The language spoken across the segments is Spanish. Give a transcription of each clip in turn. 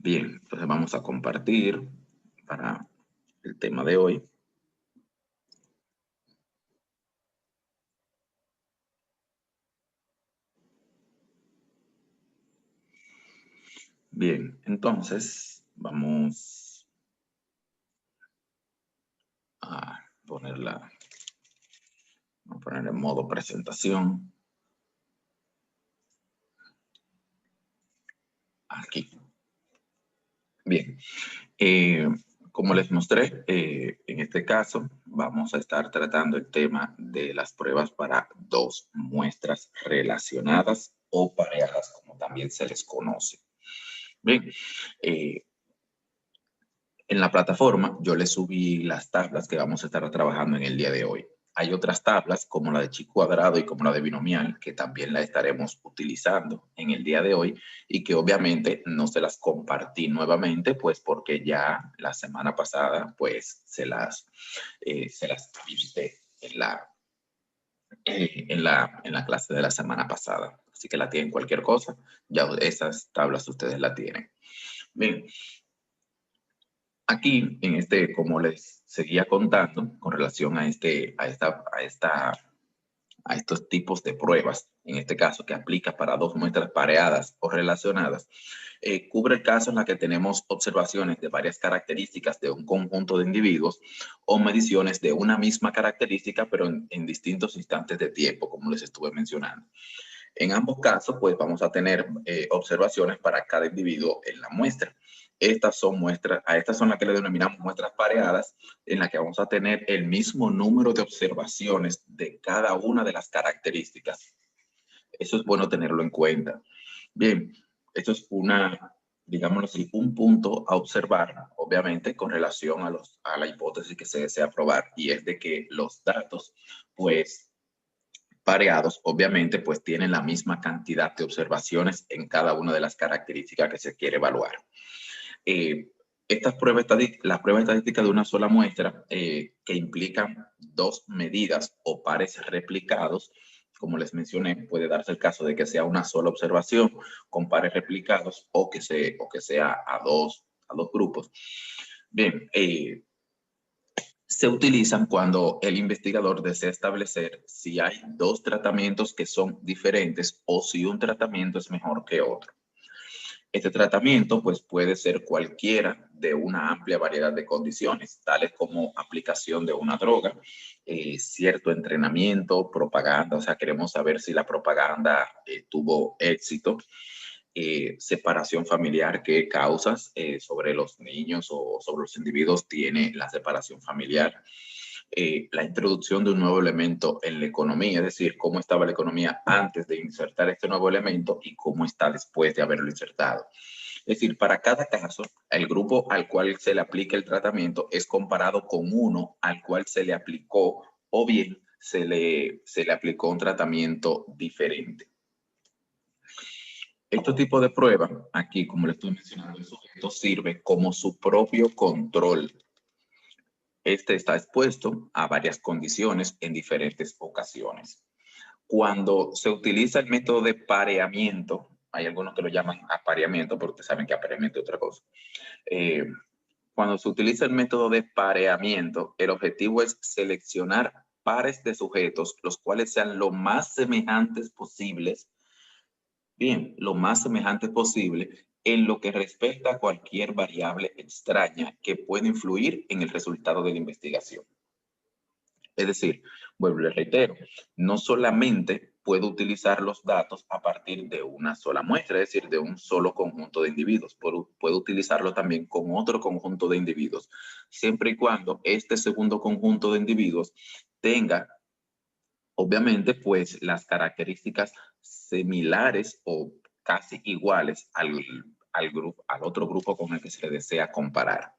Bien, entonces vamos a compartir para el tema de hoy. Bien, entonces vamos a ponerla, vamos a poner en modo presentación. Aquí. Bien, como les mostré, en este caso vamos a estar tratando el tema de las pruebas para dos muestras relacionadas o pareadas, como también se les conoce. Bien, en la plataforma yo les subí las tablas que vamos a estar trabajando en el día de hoy. Hay otras tablas como la de chi cuadrado y como la de binomial que también la estaremos utilizando en el día de hoy y que obviamente no se las compartí nuevamente pues porque ya la semana pasada pues se las habilité en la clase de la semana pasada. Así que la tienen cualquier cosa, ya esas tablas ustedes la tienen. Bien, aquí, como les seguía contando, con relación a estos tipos de pruebas, en este caso que aplica para dos muestras pareadas o relacionadas, cubre el caso en la que tenemos observaciones de varias características de un conjunto de individuos o mediciones de una misma característica, pero en distintos instantes de tiempo, como les estuve mencionando. En ambos casos, pues vamos a tener observaciones para cada individuo en la muestra. Estas son muestras, a estas son las que le denominamos muestras pareadas, en las que vamos a tener el mismo número de observaciones de cada una de las características. Eso es bueno tenerlo en cuenta. Bien, esto es digámoslo así, un punto a observar, obviamente, con relación a la hipótesis que se desea probar, y es de que los datos, pues, pareados, obviamente, pues tienen la misma cantidad de observaciones en cada una de las características que se quiere evaluar. Las pruebas estadísticas de una sola muestra que implican dos medidas o pares replicados, como les mencioné, puede darse el caso de que sea una sola observación con pares replicados o que sea a dos grupos. Bien, se utilizan cuando el investigador desea establecer si hay dos tratamientos que son diferentes o si un tratamiento es mejor que otro. Este tratamiento pues, puede ser cualquiera de una amplia variedad de condiciones, tales como aplicación de una droga, cierto entrenamiento, propaganda, o sea, queremos saber si la propaganda tuvo éxito, separación familiar, qué causas sobre los niños o sobre los individuos tiene la separación familiar. La introducción de un nuevo elemento en la economía, es decir, cómo estaba la economía antes de insertar este nuevo elemento y cómo está después de haberlo insertado. Es decir, para cada caso, el grupo al cual se le aplica el tratamiento es comparado con uno al cual se le aplicó o bien se le aplicó un tratamiento diferente. Este tipo de prueba, aquí como le estoy mencionando, el sujeto sirve como su propio control. Este está expuesto a varias condiciones en diferentes ocasiones. Cuando se utiliza el método de pareamiento, hay algunos que lo llaman apareamiento, porque ustedes saben que apareamiento es otra cosa. Cuando se utiliza el método de pareamiento, el objetivo es seleccionar pares de sujetos, los cuales sean lo más semejantes posibles, lo más semejantes posible en lo que respecta a cualquier variable extraña que pueda influir en el resultado de la investigación. Es decir, vuelvo y le reitero, no solamente puedo utilizar los datos a partir de una sola muestra, es decir, de un solo conjunto de individuos. Puedo utilizarlo también con otro conjunto de individuos, siempre y cuando este segundo conjunto de individuos tenga, obviamente, pues las características similares o casi iguales al otro grupo con el que se le desea comparar.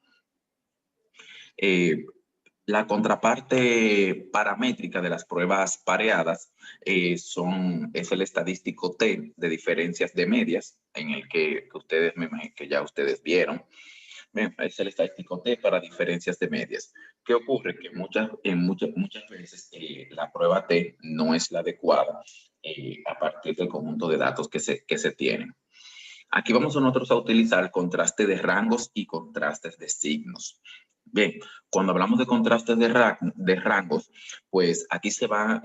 La contraparte paramétrica de las pruebas pareadas es el estadístico T de diferencias de medias, en el que ustedes, me imagino que ya ustedes vieron. Es el estadístico T para diferencias de medias. ¿Qué ocurre? Que muchas veces la prueba T no es la adecuada a partir del conjunto de datos que se tienen. Aquí vamos nosotros a utilizar contraste de rangos y contrastes de signos. Bien, cuando hablamos de contrastes de rangos, pues aquí se va,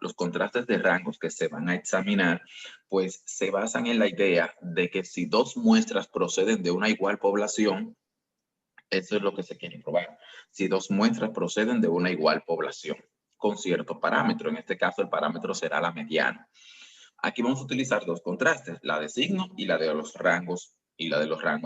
los contrastes de rangos que se van a examinar, pues se basan en la idea de que si dos muestras proceden de una igual población, eso es lo que se quiere probar. Si dos muestras proceden de una igual población, con cierto parámetro, en este caso el parámetro será la mediana. Aquí vamos a utilizar dos contrastes, la de signo y la de los rangos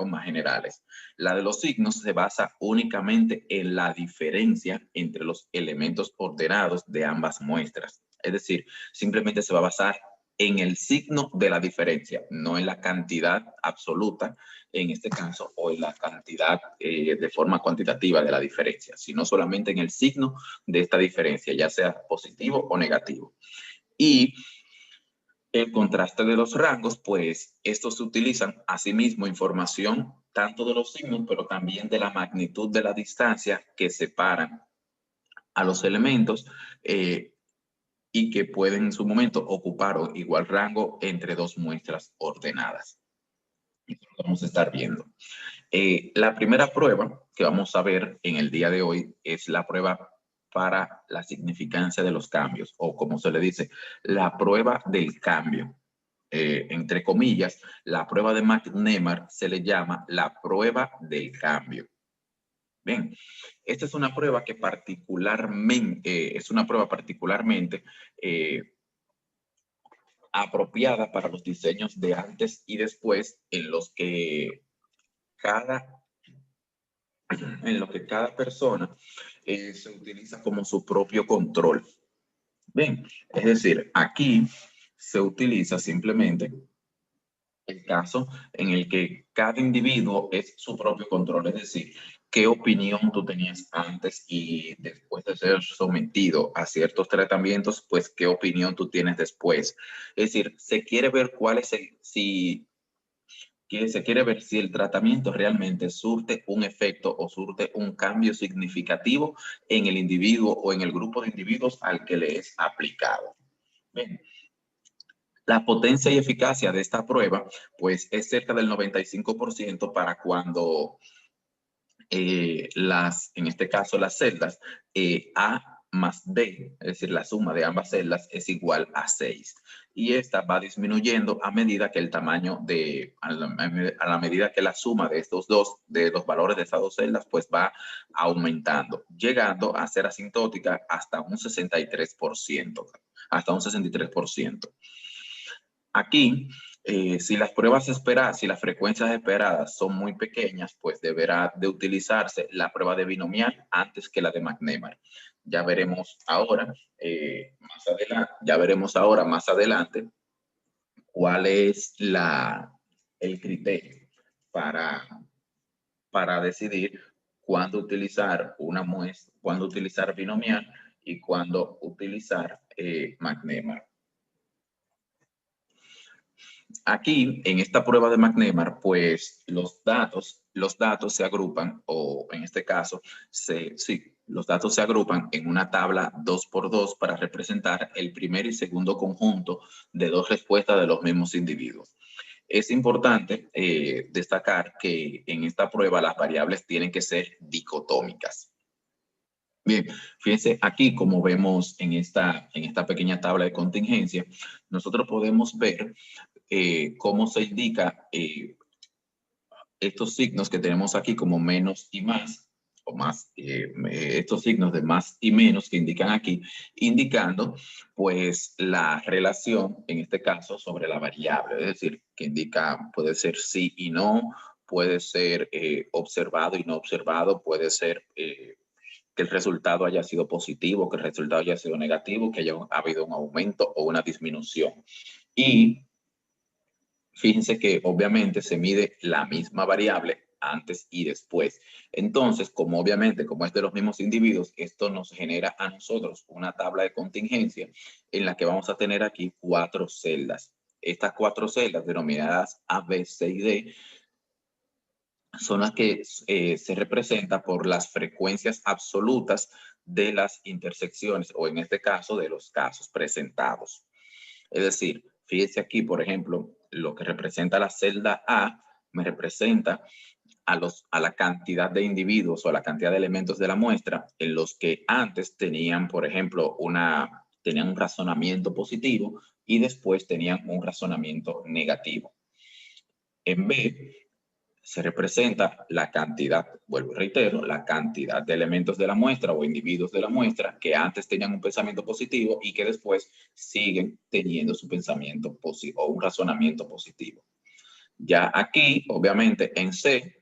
más generales. La de los signos se basa únicamente en la diferencia entre los elementos ordenados de ambas muestras. Es decir, simplemente se va a basar en el signo de la diferencia, no en la cantidad absoluta, en este caso, o en la cantidad de forma cuantitativa de la diferencia, sino solamente en el signo de esta diferencia, ya sea positivo o negativo. Y el contraste de los rangos, pues estos se utilizan asimismo información tanto de los signos, pero también de la magnitud de la distancia que separan a los elementos y que pueden en su momento ocupar igual rango entre dos muestras ordenadas. Eso lo vamos a estar viendo. La primera prueba que vamos a ver en el día de hoy es la prueba para la significancia de los cambios, o como se le dice, la prueba del cambio. Entre comillas, la prueba de McNemar se le llama la prueba del cambio. Bien, esta es una prueba que particularmente, apropiada para los diseños de antes y después, en los que cada persona se utiliza como su propio control. Bien, es decir, aquí se utiliza simplemente el caso en el que cada individuo es su propio control, es decir, qué opinión tú tenías antes y después de ser sometido a ciertos tratamientos, pues qué opinión tú tienes después. Es decir, se quiere ver cuál es se quiere ver si el tratamiento realmente surte un efecto o surte un cambio significativo en el individuo o en el grupo de individuos al que le es aplicado. Bien. La potencia y eficacia de esta prueba, pues es cerca del 95% para cuando en este caso las celdas A más B, es decir, la suma de ambas celdas es igual a 6. Y esta va disminuyendo a medida que el tamaño a la medida que la suma de de los valores de estas dos celdas, pues va aumentando, llegando a ser asintótica hasta un 63%. Hasta un 63%. Aquí, si las pruebas esperadas, si las frecuencias esperadas son muy pequeñas, pues deberá de utilizarse la prueba de binomial antes que la de McNemar. Ya veremos ahora, más adelante, cuál es el criterio para decidir cuándo utilizar cuándo utilizar binomial y cuándo utilizar McNemar. Aquí, en esta prueba de McNemar, pues los datos se agrupan, o en este caso, los datos se agrupan en una tabla 2x2 para representar el primer y segundo conjunto de dos respuestas de los mismos individuos. Es importante destacar que en esta prueba las variables tienen que ser dicotómicas. Bien, fíjense aquí como vemos en esta pequeña tabla de contingencia, nosotros podemos ver cómo se indica estos signos que tenemos aquí como menos y más, o más, estos signos de más y menos que indican aquí, indicando pues la relación, en este caso, sobre la variable, es decir, que indica, puede ser sí y no, puede ser observado y no observado, puede ser que el resultado haya sido positivo, que el resultado haya sido negativo, que haya habido un aumento o una disminución. Y fíjense que obviamente se mide la misma variable antes y después. Entonces, como obviamente, como es de los mismos individuos, esto nos genera a nosotros una tabla de contingencia en la que vamos a tener aquí 4 celdas. Estas 4 celdas denominadas A, B, C y D son las que se representan por las frecuencias absolutas de las intersecciones, o en este caso, de los casos presentados. Es decir, fíjense aquí, por ejemplo, lo que representa la celda A me representa a la cantidad de individuos o a la cantidad de elementos de la muestra en los que antes tenían, por ejemplo, tenían un razonamiento positivo y después tenían un razonamiento negativo. En B se representa la cantidad, vuelvo y reitero, la cantidad de elementos de la muestra o individuos de la muestra que antes tenían un pensamiento positivo y que después siguen teniendo su pensamiento positivo o un razonamiento positivo. Ya aquí, obviamente, en C,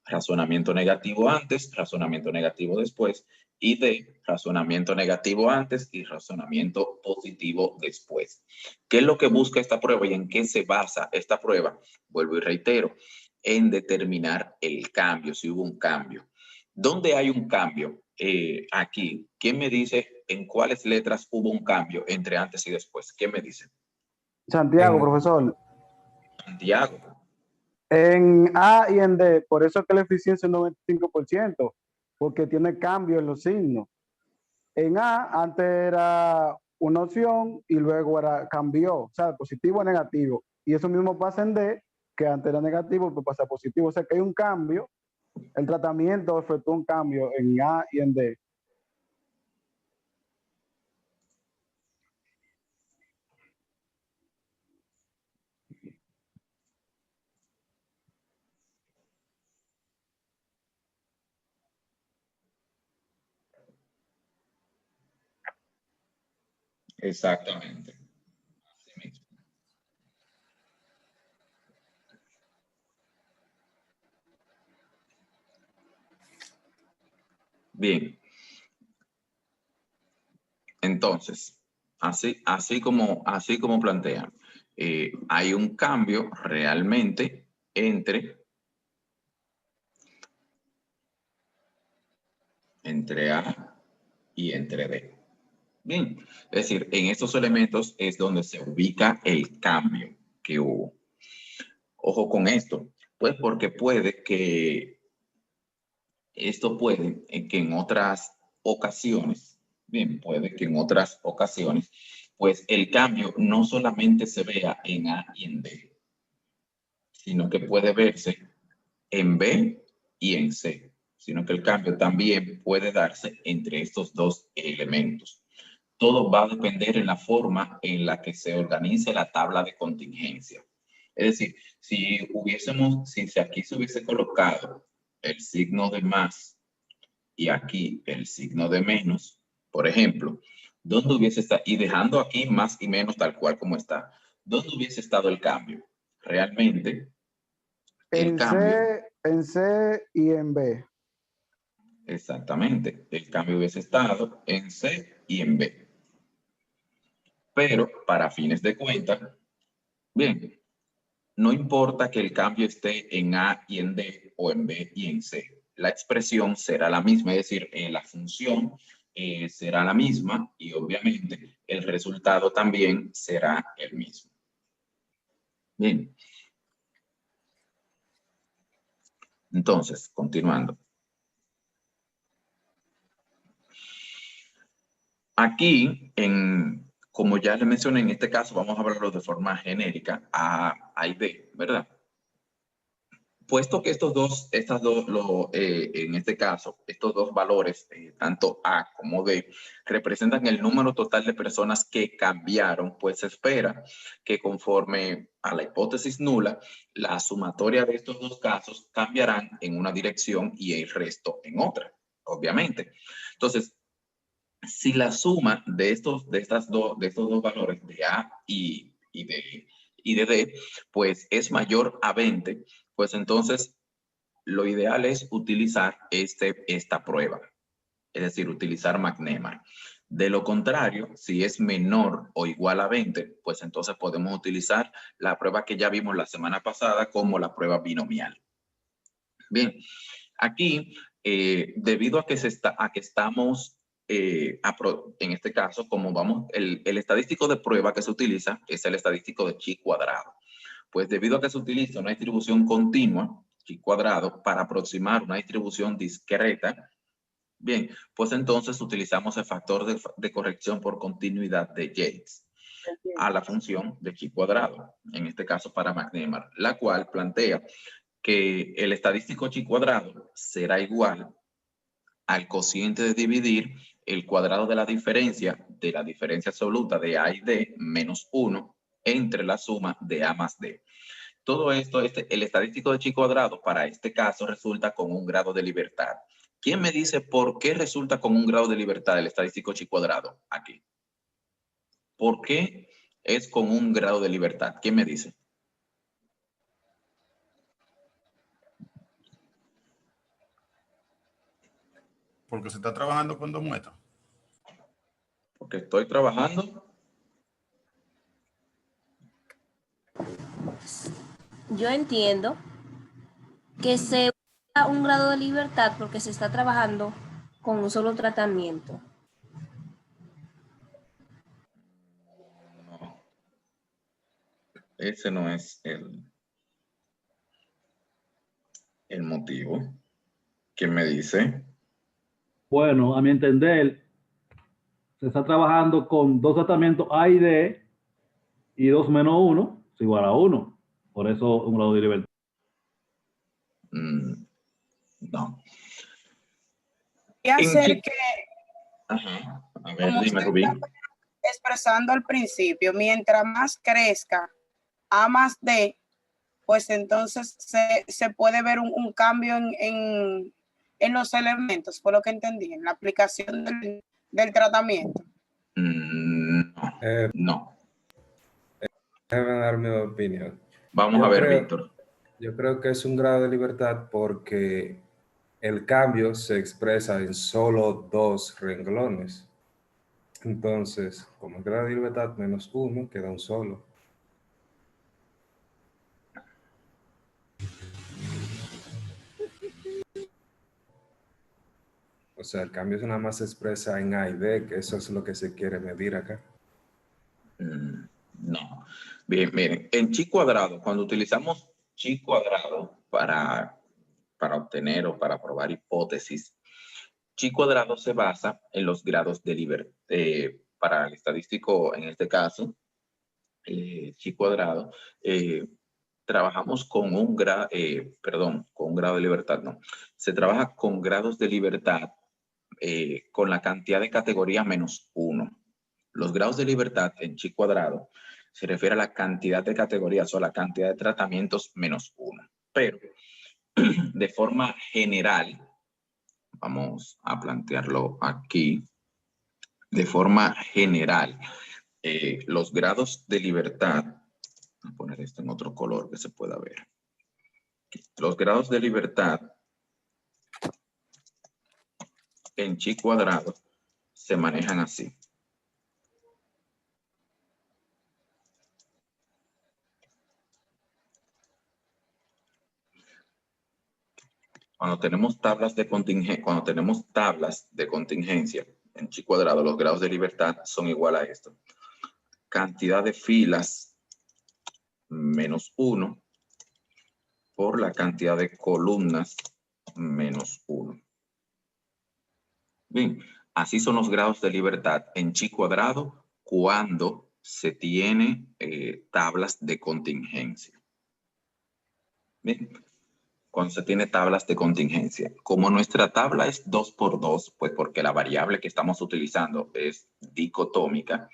razonamiento negativo antes, razonamiento negativo después, y D, razonamiento negativo antes y razonamiento positivo después. ¿Qué es lo que busca esta prueba y en qué se basa esta prueba? Vuelvo y reitero, en determinar el cambio, si hubo un cambio. ¿Dónde hay un cambio? Aquí. ¿Quién me dice en cuáles letras hubo un cambio entre antes y después? ¿Quién me dice? Santiago, profesor. Santiago. En A y en D, por eso es que la eficiencia es 95%, porque tiene cambio en los signos. En A, antes era una opción y luego cambió, o sea, positivo a negativo. Y eso mismo pasa en D, que antes era negativo, pues pasa a positivo. O sea, que hay un cambio. El tratamiento efectúa un cambio en A y en D. Exactamente. Así mismo. Bien. Entonces, así como plantean, hay un cambio realmente entre A y entre B. Bien, es decir, en estos elementos es donde se ubica el cambio que hubo. Ojo con esto, pues porque puede que en otras ocasiones, bien, puede que en otras ocasiones, pues el cambio no solamente se vea en A y en D, sino que puede verse en B y en C, sino que el cambio también puede darse entre estos dos elementos. Todo va a depender en la forma en la que se organice la tabla de contingencia. Es decir, si aquí se hubiese colocado el signo de más y aquí el signo de menos, por ejemplo, ¿dónde hubiese estado? Y dejando aquí más y menos tal cual como está, ¿dónde hubiese estado el cambio? Realmente, el cambio, En C y en B. exactamente, el cambio hubiese estado en C y en B. Pero para fines de cuenta, bien, no importa que el cambio esté en A y en D o en B y en C. La expresión será la misma, es decir, la función será la misma y obviamente el resultado también será el mismo. Bien. Entonces, continuando. Aquí, como ya le mencioné, en este caso vamos a hablarlo de forma genérica, A y B, ¿verdad? Puesto que en este caso, estos dos valores, tanto A como B, representan el número total de personas que cambiaron, pues se espera que conforme a la hipótesis nula, la sumatoria de estos dos casos cambiarán en una dirección y el resto en otra, obviamente. Entonces, si la suma de estos dos valores de A y de D, pues es mayor a 20, pues entonces lo ideal es utilizar esta prueba, es decir, utilizar McNemar. De lo contrario, si es menor o igual a 20, pues entonces podemos utilizar la prueba que ya vimos la semana pasada como la prueba binomial. Bien, aquí, debido a que estamos, en este caso, como vamos, el estadístico de prueba que se utiliza es el estadístico de chi cuadrado. Pues debido a que se utiliza una distribución continua, chi cuadrado, para aproximar una distribución discreta, bien, pues entonces utilizamos el factor de corrección por continuidad de Yates. a la función de chi cuadrado, en este caso para McNemar, la cual plantea que el estadístico chi cuadrado será igual al cociente de dividir el cuadrado de la diferencia absoluta de A y D menos 1 entre la suma de A más D. Todo esto, el estadístico de chi cuadrado para este caso resulta con un grado de libertad. ¿Quién me dice por qué resulta con un grado de libertad el estadístico chi cuadrado? Aquí. ¿Por qué es con un grado de libertad? ¿Quién me dice? Porque se está trabajando con dos muestras. Porque estoy trabajando. Yo entiendo que se usa un grado de libertad porque se está trabajando con un solo tratamiento. No. Ese no es el motivo. ¿Quién me dice? Bueno, a mi entender, se está trabajando con dos tratamientos A y D, y 2 menos 1 es igual a 1. Por eso un grado de libertad. No. Y hacer que, Ajá. A ver, como dime, usted Rubí. está expresando al principio, mientras más crezca A más D, pues entonces se puede ver un cambio en los elementos, fue lo que entendí, en la aplicación del tratamiento. No. No. Déjame dar mi opinión. Vamos a ver, Víctor. Yo creo que es un grado de libertad porque el cambio se expresa en solo dos renglones. Entonces, como el grado de libertad menos 1, queda un solo. O sea, el cambio nada más se expresa en A y D, que eso es lo que se quiere medir acá. No. Bien, miren, en chi cuadrado, cuando utilizamos chi cuadrado para obtener o para probar hipótesis, chi cuadrado se basa en los grados de libertad. Para el estadístico, en este caso, chi cuadrado, trabajamos con un grado, con un grado de libertad, no. Se trabaja con grados de libertad con la cantidad de categoría menos 1. Los grados de libertad en chi cuadrado se refiere a la cantidad de categorías o la cantidad de tratamientos menos 1. Pero de forma general, vamos a plantearlo aquí, de forma general, los grados de libertad, voy a poner esto en otro color que se pueda ver. Los grados de libertad en chi cuadrado se manejan así. Cuando tenemos tablas de contingencia en chi cuadrado, los grados de libertad son igual a esto. Cantidad de filas menos 1 por la cantidad de columnas menos 1. Bien, así son los grados de libertad en chi cuadrado cuando se tiene tablas de contingencia. Bien, cuando se tiene tablas de contingencia. Como nuestra tabla es 2 por 2, pues porque la variable que estamos utilizando es dicotómica,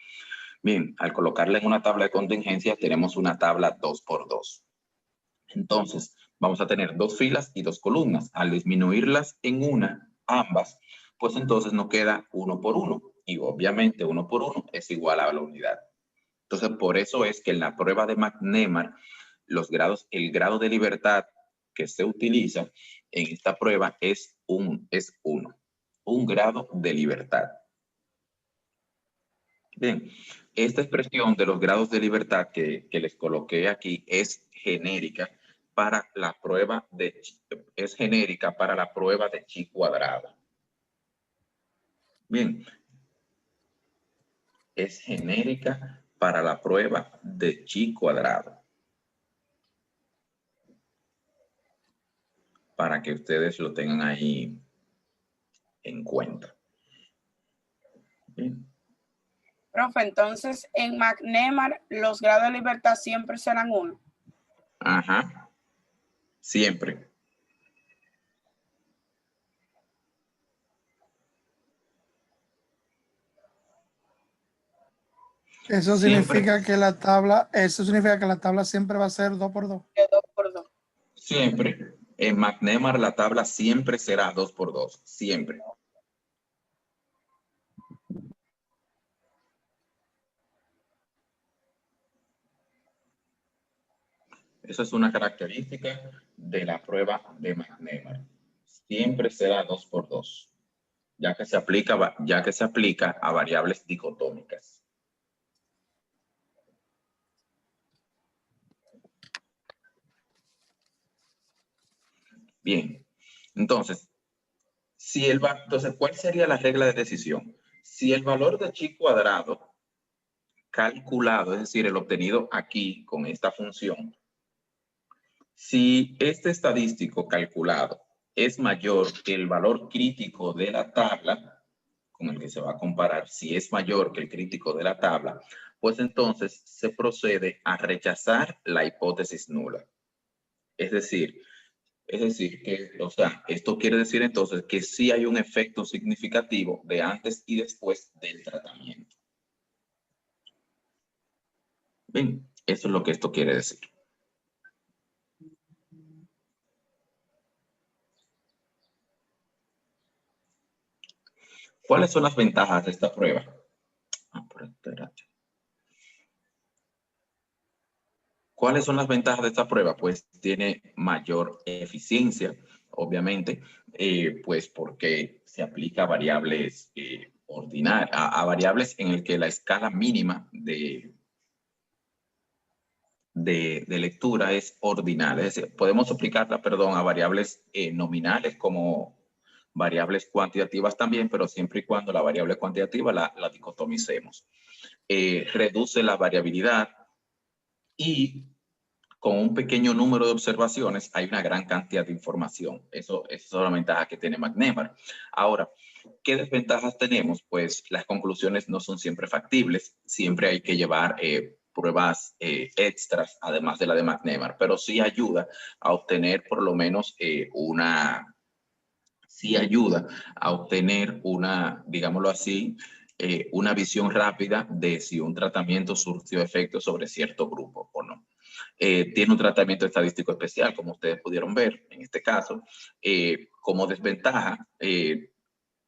bien, al colocarla en una tabla de contingencia tenemos una tabla 2 por 2. Entonces, vamos a tener dos filas y dos columnas. Al disminuirlas en ambas, pues entonces nos queda 1 por 1. Y obviamente 1 por 1 es igual a la unidad. Entonces, por eso es que en la prueba de McNemar, el grado de libertad que se utiliza en esta prueba es 1. Un grado de libertad. Bien, esta expresión de los grados de libertad que les coloqué aquí es genérica para la prueba de chi cuadrado. Bien, es genérica para la prueba de chi cuadrado. Para que ustedes lo tengan ahí en cuenta. Bien. Profe, entonces en McNemar los grados de libertad siempre serán 1. Ajá. Siempre. Eso Siempre. significa que la tabla siempre va a ser 2 por 2. De 2 por 2. Siempre. En McNemar la tabla siempre será 2 por 2. Siempre. Esa es una característica de la prueba de McNemar. Siempre será 2 por 2, ya que se aplica a variables dicotómicas. Bien, entonces, ¿cuál sería la regla de decisión? Si el valor de chi cuadrado calculado, es decir, el obtenido aquí con esta función, si este estadístico calculado es mayor que el valor crítico de la tabla, con el que se va a comparar, si es mayor que el crítico de la tabla, pues entonces se procede a rechazar la hipótesis nula. Es decir que, esto quiere decir entonces que sí hay un efecto significativo de antes y después del tratamiento. Bien, eso es lo que esto quiere decir. ¿Cuáles son las ventajas de esta prueba? ¿Cuáles son las ventajas de esta prueba? Pues tiene mayor eficiencia, obviamente, pues porque se aplica a variables ordinarias, a variables en el que la escala mínima de lectura es ordinal. Es decir, podemos aplicarla, a variables nominales como variables cuantitativas también, pero siempre y cuando la variable cuantitativa la dicotomicemos. Reduce la variabilidad y con un pequeño número de observaciones hay una gran cantidad de información. Eso es una ventaja que tiene McNemar. Ahora, ¿qué desventajas tenemos? Pues las conclusiones no son siempre factibles. Siempre hay que llevar pruebas extras, además de la de McNemar, pero sí ayuda a obtener por lo menos digámoslo así, una visión rápida de si un tratamiento surtió efecto sobre cierto grupo o no. Tiene un tratamiento estadístico especial, como ustedes pudieron ver en este caso. Como desventaja,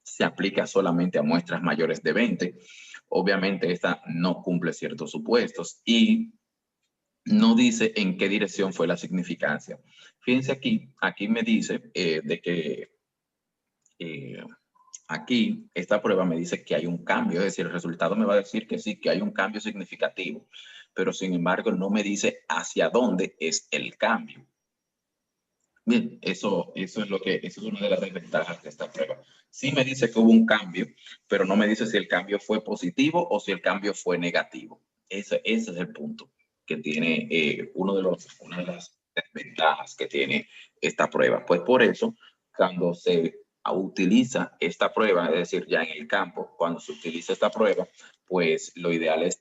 se aplica solamente a muestras mayores de 20. Obviamente esta no cumple ciertos supuestos y no dice en qué dirección fue la significancia. Fíjense aquí me dice de que aquí esta prueba me dice que hay un cambio, es decir, el resultado me va a decir que sí, que hay un cambio significativo, pero sin embargo no me dice hacia dónde es el cambio. Bien, eso es una de las desventajas de esta prueba. Sí me dice que hubo un cambio, pero no me dice si el cambio fue positivo o si el cambio fue negativo. Ese es el punto que tiene una de las desventajas que tiene esta prueba. Pues por eso, cuando se utiliza esta prueba, es decir, ya en el campo, cuando se utiliza esta prueba, pues lo ideal es,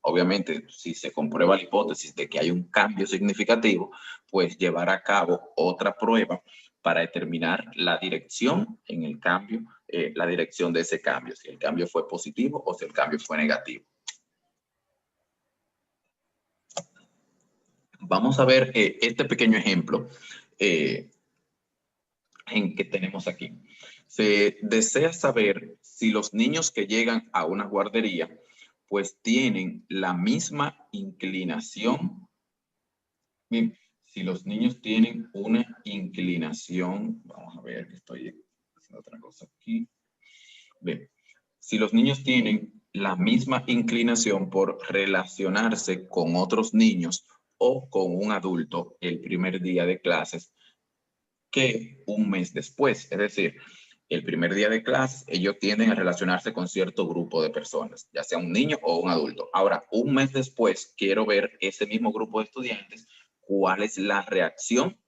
obviamente, si se comprueba la hipótesis de que hay un cambio significativo, pues llevar a cabo otra prueba para determinar la dirección en el cambio, la dirección de ese cambio, si el cambio fue positivo o si el cambio fue negativo. Vamos a ver este pequeño ejemplo en que tenemos aquí. Se desea saber si los niños que llegan a una guardería pues tienen la misma inclinación. Bien, si los niños tienen una inclinación, vamos a ver que estoy haciendo otra cosa aquí. Bien, si los niños tienen la misma inclinación por relacionarse con otros niños o con un adulto el primer día de clases que un mes después. Es decir, el primer día de clases ellos tienden a relacionarse con cierto grupo de personas, ya sea un niño o un adulto. Ahora, un mes después quiero ver ese mismo grupo de estudiantes, cuál es la reacción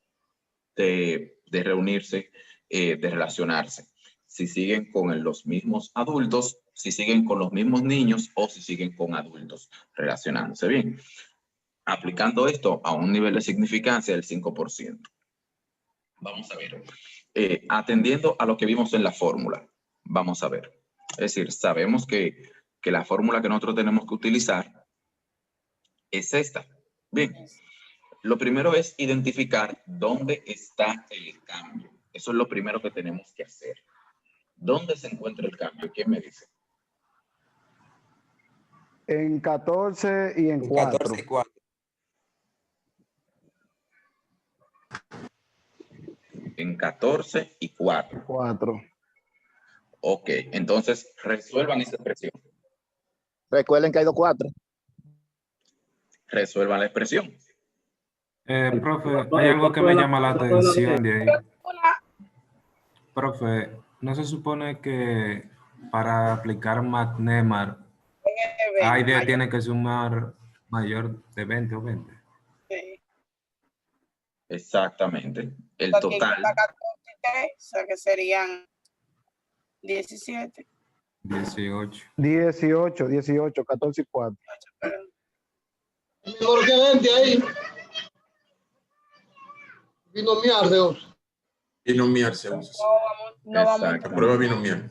de reunirse, de relacionarse. Si siguen con los mismos adultos, si siguen con los mismos niños o si siguen con adultos relacionándose bien. Aplicando esto a un nivel de significancia del 5%. Vamos a ver. Atendiendo a lo que vimos en la fórmula, vamos a ver. Es decir, sabemos que la fórmula que nosotros tenemos que utilizar es esta. Bien. Lo primero es identificar dónde está el cambio. Eso es lo primero que tenemos que hacer. ¿Dónde se encuentra el cambio? ¿Quién me dice? En 14 y en 4. 14 y 4. En 14 y 4. 4. Ok, entonces resuelvan esta expresión. Recuerden que hay 4. Resuelvan la expresión. Profe, hay algo que me llama la atención de ahí. Profe, ¿no se supone que para aplicar MATNEMAR, AID tiene que sumar mayor de 20 o 20? Sí. Exactamente. El Porque total. está 14 y 3, o sea que serían 17. 18. 18, 14 y 4. Mejor que 20 ahí. Binomial de uso. Binomial se usa. No vamos. Exacto. Prueba binomial.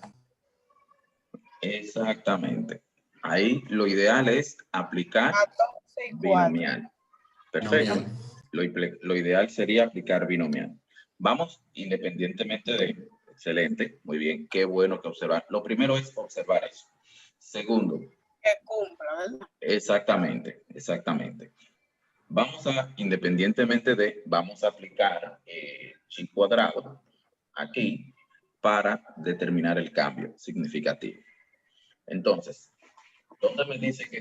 Exactamente. Ahí lo ideal es aplicar 14 y 4. binomial. Perfecto. Lo ideal sería aplicar binomial. Vamos independientemente de... Excelente, muy bien, qué bueno que observar. Lo primero es observar eso. Segundo. Que cumpla, ¿verdad? Exactamente, exactamente. Vamos a, independientemente de, vamos a aplicar chi cuadrado aquí para determinar el cambio significativo. Entonces, ¿dónde me dice que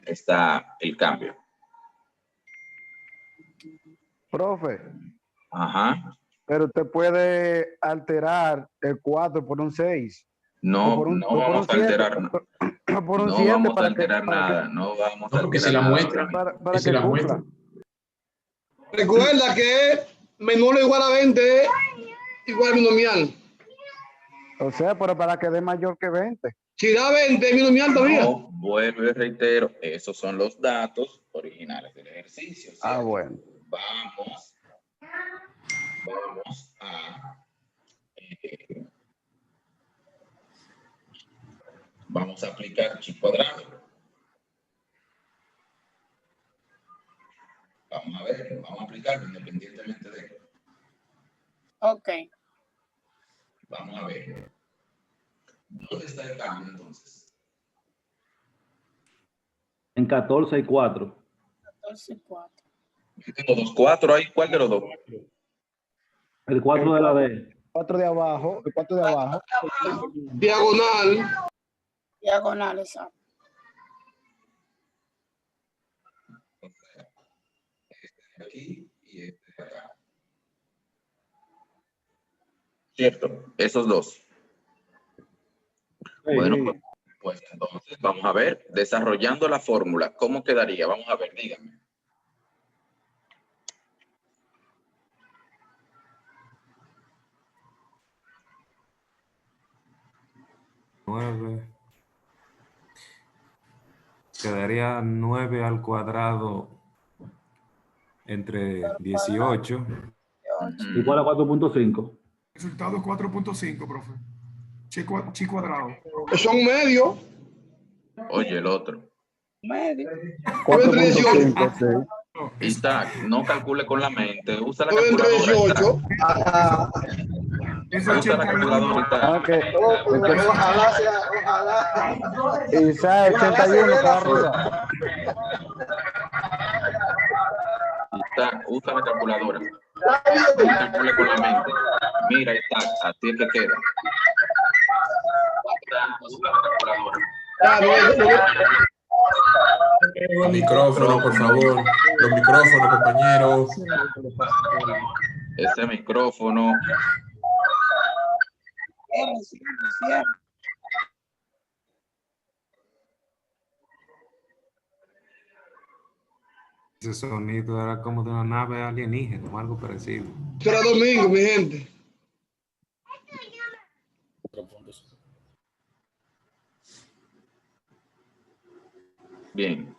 está el cambio? Profe, Ajá. pero usted puede alterar el 4 por un 6. No, no vamos a alterar nada. Por un No 7 vamos a para alterar que, nada. No vamos a No, porque alterar si la nada. muestra. para ¿Y si que la cumpla. muestra? Recuerda que es menor o igual a 20 igual binomial. O sea, pero para que dé mayor que 20. Si da 20 binomial todavía. No, vuelvo y reitero, esos son los datos originales del ejercicio. ¿Cierto? Ah, bueno. Vamos a vamos a aplicar chi cuadrado. Vamos a ver, vamos a aplicarlo independientemente de... Ok. Vamos a ver. ¿Dónde está el cambio entonces? En 14 y 4. 14 y 4. Yo tengo 2, 4 ahí. ¿Cuál de los dos? El 4 de la D. 4 de abajo, el 4 de abajo. Diagonal. Diagonal, exacto. Este de aquí y este de acá. ¿Cierto? Esos dos. Sí, Bueno, sí. pues entonces vamos a ver, desarrollando la fórmula, ¿cómo quedaría? Vamos a ver, díganme. Quedaría 9 al cuadrado entre 18. Igual a 4.5. Resultado 4.5, profe. Chi cuadrado. Son medio. Oye, el otro. Medio. 4.5, sí. Isaac, no calcule con la mente, usa la 9 entre calculadora. 18. Es Usa la 81. calculadora. Ah, que, Ojalá sea, ojalá. Isaac, 81 para arriba. Isaac, usa la calculadora. No calcule con la mente. Mira, Isaac, así es que queda. Usa la calculadora. Los micrófonos, por favor. Los micrófonos, compañeros. Ese micrófono. Cierra. Ese sonido era como de una nave alienígena o algo parecido. Será domingo, mi gente. 4.5. Bien.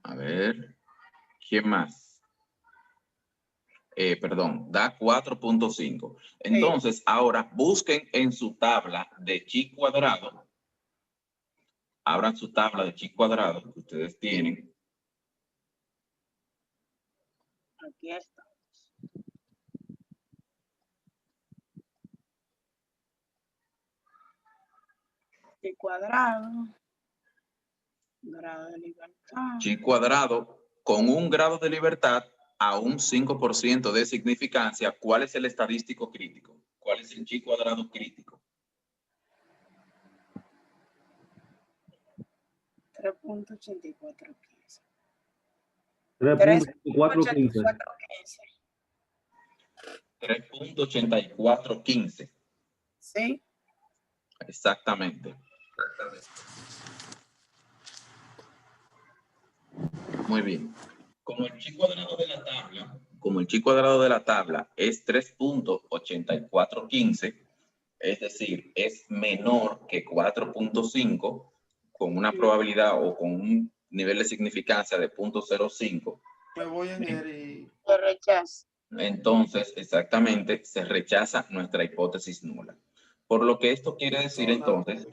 A ver, ¿quién más? Perdón, da 4.5. Entonces, ahora busquen en su tabla de chi cuadrado. Abran su tabla de chi cuadrado que ustedes tienen. Aquí está. Chi cuadrado. Grado de libertad. Chi cuadrado con un grado de libertad a un 5% de significancia. ¿Cuál es el estadístico crítico? ¿Cuál es el chi cuadrado crítico? 3.8415. 3.8415. 3.8415. Sí. Exactamente. Muy bien. Como el chi cuadrado de la tabla es 3.8415, es decir, es menor que 4.5, con una probabilidad o con un nivel de significancia de 0.05. Me voy en él y... Se rechaza. Entonces, exactamente, se rechaza nuestra hipótesis nula. Por lo que esto quiere decir, entonces,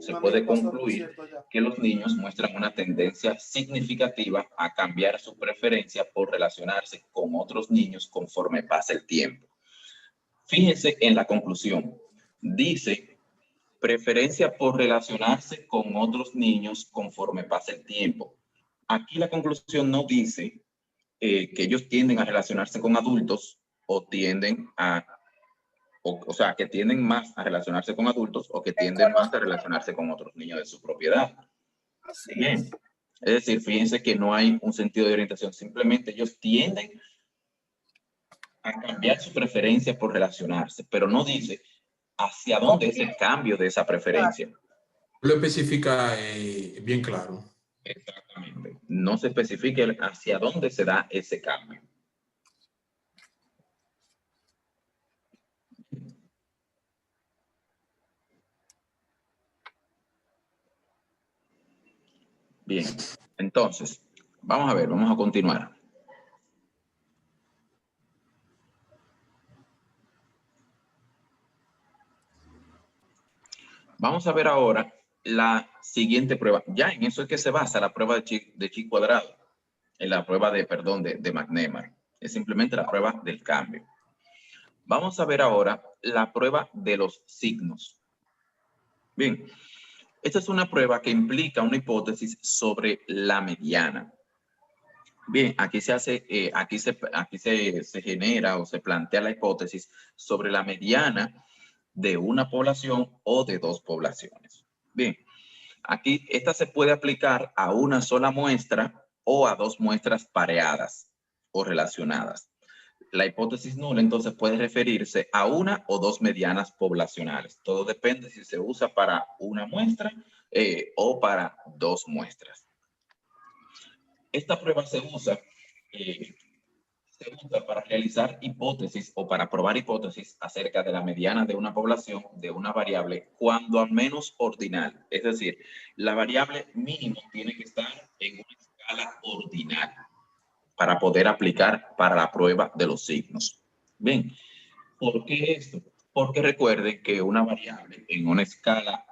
se puede concluir que los niños muestran una tendencia significativa a cambiar su preferencia por relacionarse con otros niños conforme pasa el tiempo. Fíjense en la conclusión. Dice, preferencia por relacionarse con otros niños conforme pasa el tiempo. Aquí la conclusión no dice que ellos tienden a relacionarse con adultos o tienden a, o sea, que tienden más a relacionarse con adultos o que tienden más a relacionarse con otros niños de su propiedad. Bien. Es decir, fíjense que no hay un sentido de orientación, simplemente ellos tienden a cambiar su preferencia por relacionarse, pero no dice hacia dónde es el cambio de esa preferencia. Lo especifica bien claro. Exactamente. No se especifica hacia dónde se da ese cambio. Bien, entonces, vamos a ver, vamos a continuar. Vamos a ver ahora la siguiente prueba. Ya en eso es que se basa la prueba de chi cuadrado. En la prueba de, perdón, de McNemar. Es simplemente la prueba del cambio. Vamos a ver ahora la prueba de los signos. Bien, esta es una prueba que implica una hipótesis sobre la mediana. Bien, aquí se hace, aquí se genera o se plantea la hipótesis sobre la mediana de una población o de dos poblaciones. Bien, aquí esta se puede aplicar a una sola muestra o a dos muestras pareadas o relacionadas. La hipótesis nula entonces puede referirse a una o dos medianas poblacionales. Todo depende si se usa para una muestra o para dos muestras. Esta prueba se usa para realizar hipótesis o para probar hipótesis acerca de la mediana de una población de una variable cuando al menos ordinal. Es decir, la variable mínimo tiene que estar en una escala ordinal para poder aplicar para la prueba de los signos. Bien, ¿por qué esto? Porque recuerden que una variable en una escala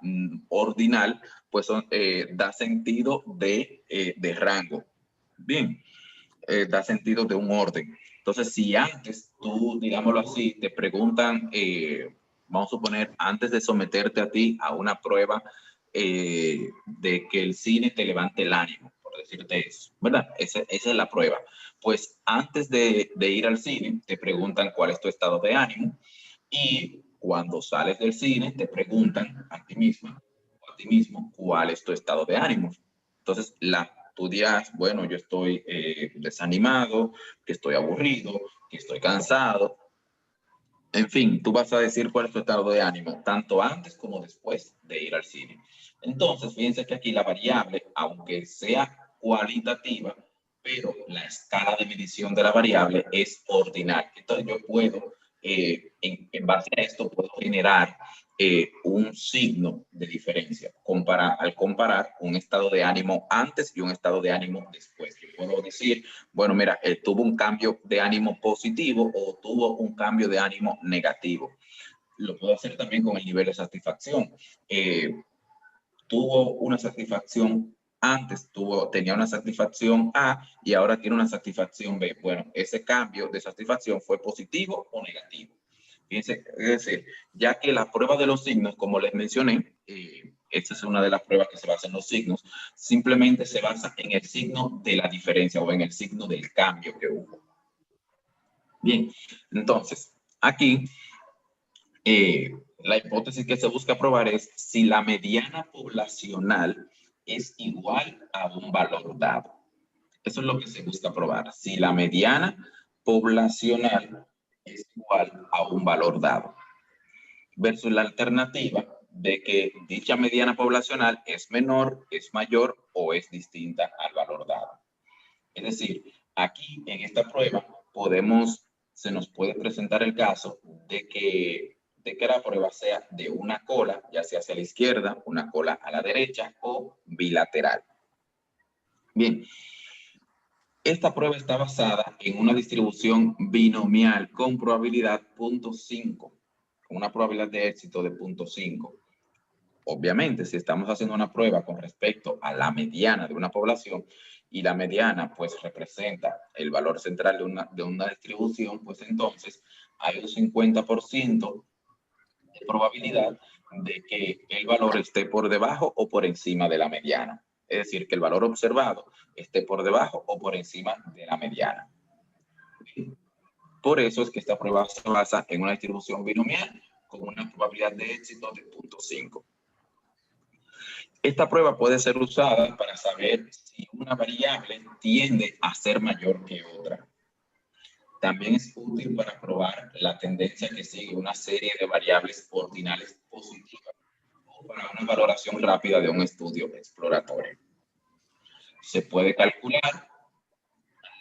ordinal pues da sentido de rango. Bien, da sentido de un orden. Entonces, si antes tú, digámoslo así, te preguntan, vamos a suponer, antes de someterte a ti a una prueba de que el cine te levante el ánimo, por decirte eso, ¿verdad? Esa es la prueba. Pues antes de ir al cine, te preguntan cuál es tu estado de ánimo y cuando sales del cine, te preguntan a ti misma o a ti mismo cuál es tu estado de ánimo. Entonces, tú dirás, bueno, yo estoy desanimado, que estoy aburrido, que estoy cansado. En fin, tú vas a decir cuál es tu estado de ánimo, tanto antes como después de ir al cine. Entonces, fíjense que aquí la variable, aunque sea cualitativa, pero la escala de medición de la variable es ordinal. Entonces, yo puedo, en base a esto, puedo generar un signo de diferencia al comparar un estado de ánimo antes y un estado de ánimo después. Yo puedo decir, bueno, mira, tuvo un cambio de ánimo positivo o tuvo un cambio de ánimo negativo. Lo puedo hacer también con el nivel de satisfacción. Tuvo una satisfacción antes, tenía una satisfacción A y ahora tiene una satisfacción B. Bueno, ese cambio de satisfacción fue positivo o negativo. Fíjense, es decir, ya que la prueba de los signos, como les mencioné, esta es una de las pruebas que se basa en los signos, simplemente se basa en el signo de la diferencia o en el signo del cambio que hubo. Bien, entonces, aquí la hipótesis que se busca probar es si la mediana poblacional es igual a un valor dado. Eso es lo que se busca probar, si la mediana poblacional es igual a un valor dado, versus la alternativa de que dicha mediana poblacional es menor, es mayor o es distinta al valor dado. Es decir, aquí en esta prueba se nos puede presentar el caso de que la prueba sea de una cola, ya sea hacia la izquierda, una cola a la derecha o bilateral. Bien, esta prueba está basada en una distribución binomial con probabilidad 0.5, con una probabilidad de éxito de 0.5. Obviamente, si estamos haciendo una prueba con respecto a la mediana de una población y la mediana pues representa el valor central de una distribución, pues entonces hay un 50% de probabilidad de que el valor esté por debajo o por encima de la mediana. Es decir, que el valor observado esté por debajo o por encima de la mediana. Por eso es que esta prueba se basa en una distribución binomial con una probabilidad de éxito de 0.5. Esta prueba puede ser usada para saber si una variable tiende a ser mayor que otra. También es útil para probar la tendencia que sigue una serie de variables ordinales positivas o para una valoración rápida de un estudio exploratorio. Se puede calcular,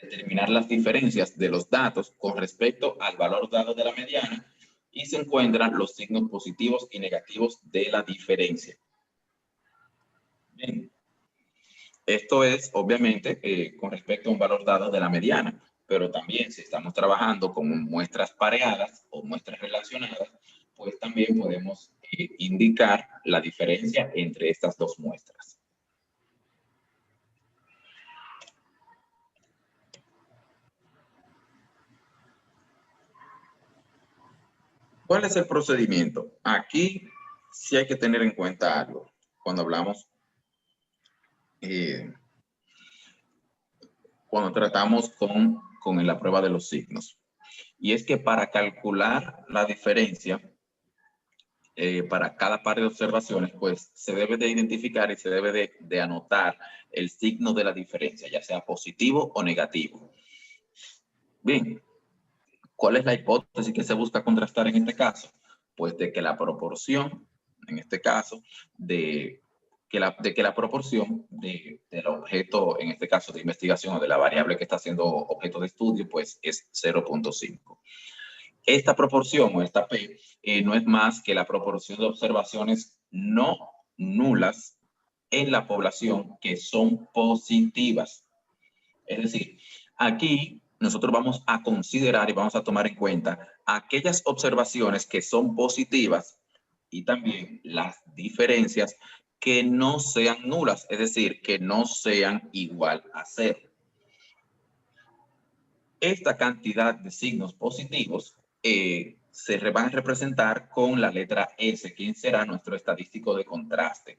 determinar las diferencias de los datos con respecto al valor dado de la mediana y se encuentran los signos positivos y negativos de la diferencia. Bien. Esto es, obviamente, con respecto a un valor dado de la mediana, pero también si estamos trabajando con muestras pareadas o muestras relacionadas, pues también podemos indicar la diferencia entre estas dos muestras. ¿Cuál es el procedimiento? Aquí sí hay que tener en cuenta algo cuando hablamos, cuando tratamos con la prueba de los signos. Y es que para calcular la diferencia, para cada par de observaciones, pues se debe de identificar y se debe de anotar el signo de la diferencia, ya sea positivo o negativo. Bien, ¿cuál es la hipótesis que se busca contrastar en este caso? Pues de que la proporción, en este caso, de que la proporción del objeto, en este caso de investigación o de la variable que está siendo objeto de estudio, pues es 0.5. Esta proporción o esta P no es más que la proporción de observaciones no nulas en la población que son positivas. Es decir, aquí nosotros vamos a considerar y vamos a tomar en cuenta aquellas observaciones que son positivas y también las diferencias que no sean nulas, es decir, que no sean igual a 0. Esta cantidad de signos positivos se van a representar con la letra S, quien será nuestro estadístico de contraste.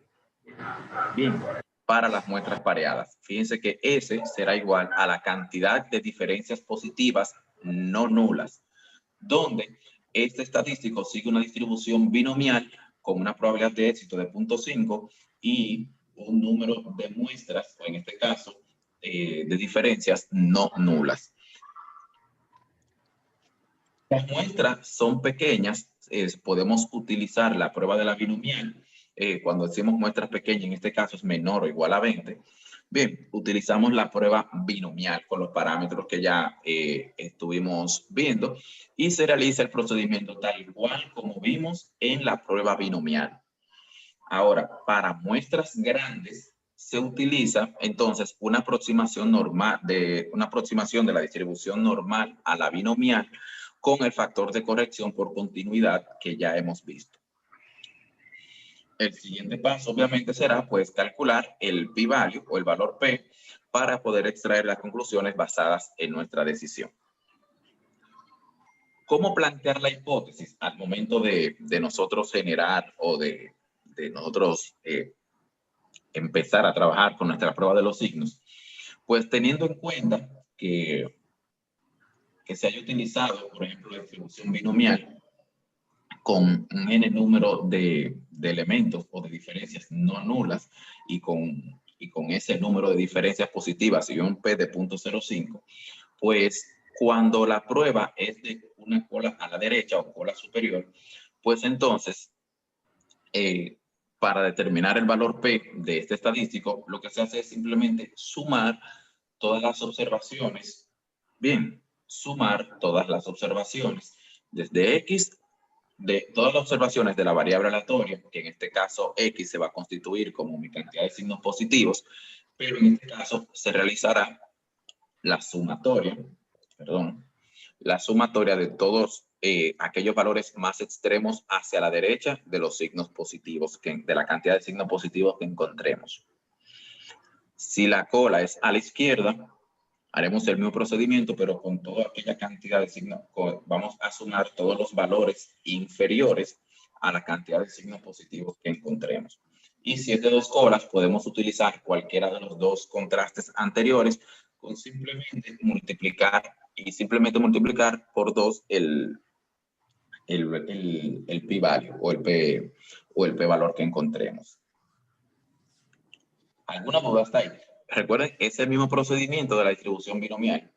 Bien, para las muestras pareadas. Fíjense que S será igual a la cantidad de diferencias positivas no nulas, donde este estadístico sigue una distribución binomial con una probabilidad de éxito de 0.5 y un número de muestras, o en este caso, de diferencias no nulas. las muestras son pequeñas, podemos utilizar la prueba de la binomial. Cuando decimos muestras pequeñas, en este caso es menor o igual a 20. Bien, utilizamos la prueba binomial con los parámetros que ya estuvimos viendo y se realiza el procedimiento tal cual como vimos en la prueba binomial. Ahora, para muestras grandes se utiliza entonces una aproximación de la distribución normal a la binomial con el factor de corrección por continuidad que ya hemos visto. El siguiente paso obviamente será pues calcular el p-value o el valor p para poder extraer las conclusiones basadas en nuestra decisión. ¿Cómo plantear la hipótesis al momento de nosotros generar o de nosotros empezar a trabajar con nuestra prueba de los signos? Pues teniendo en cuenta que se haya utilizado, por ejemplo, la distribución binomial con un n número de elementos o de diferencias no nulas y con ese número de diferencias positivas y un p de 0.05, pues cuando la prueba es de una cola a la derecha o cola superior, pues entonces para determinar el valor p de este estadístico, lo que se hace es simplemente sumar todas las observaciones. Bien, sumar todas las observaciones desde x, de todas las observaciones de la variable aleatoria, que en este caso x se va a constituir como mi cantidad de signos positivos, pero en este caso se realizará la sumatoria de todos aquellos valores más extremos hacia la derecha de los signos positivos, de la cantidad de signos positivos que encontremos. Si la cola es a la izquierda, haremos el mismo procedimiento, pero con toda aquella cantidad de signos, vamos a sumar todos los valores inferiores a la cantidad de signos positivos que encontremos. Y si es de dos colas, podemos utilizar cualquiera de los dos contrastes anteriores con simplemente multiplicar por 2 el p-value o el p-valor que encontremos. ¿Alguna duda hasta ahí? Recuerden, es el mismo procedimiento de la distribución binomial.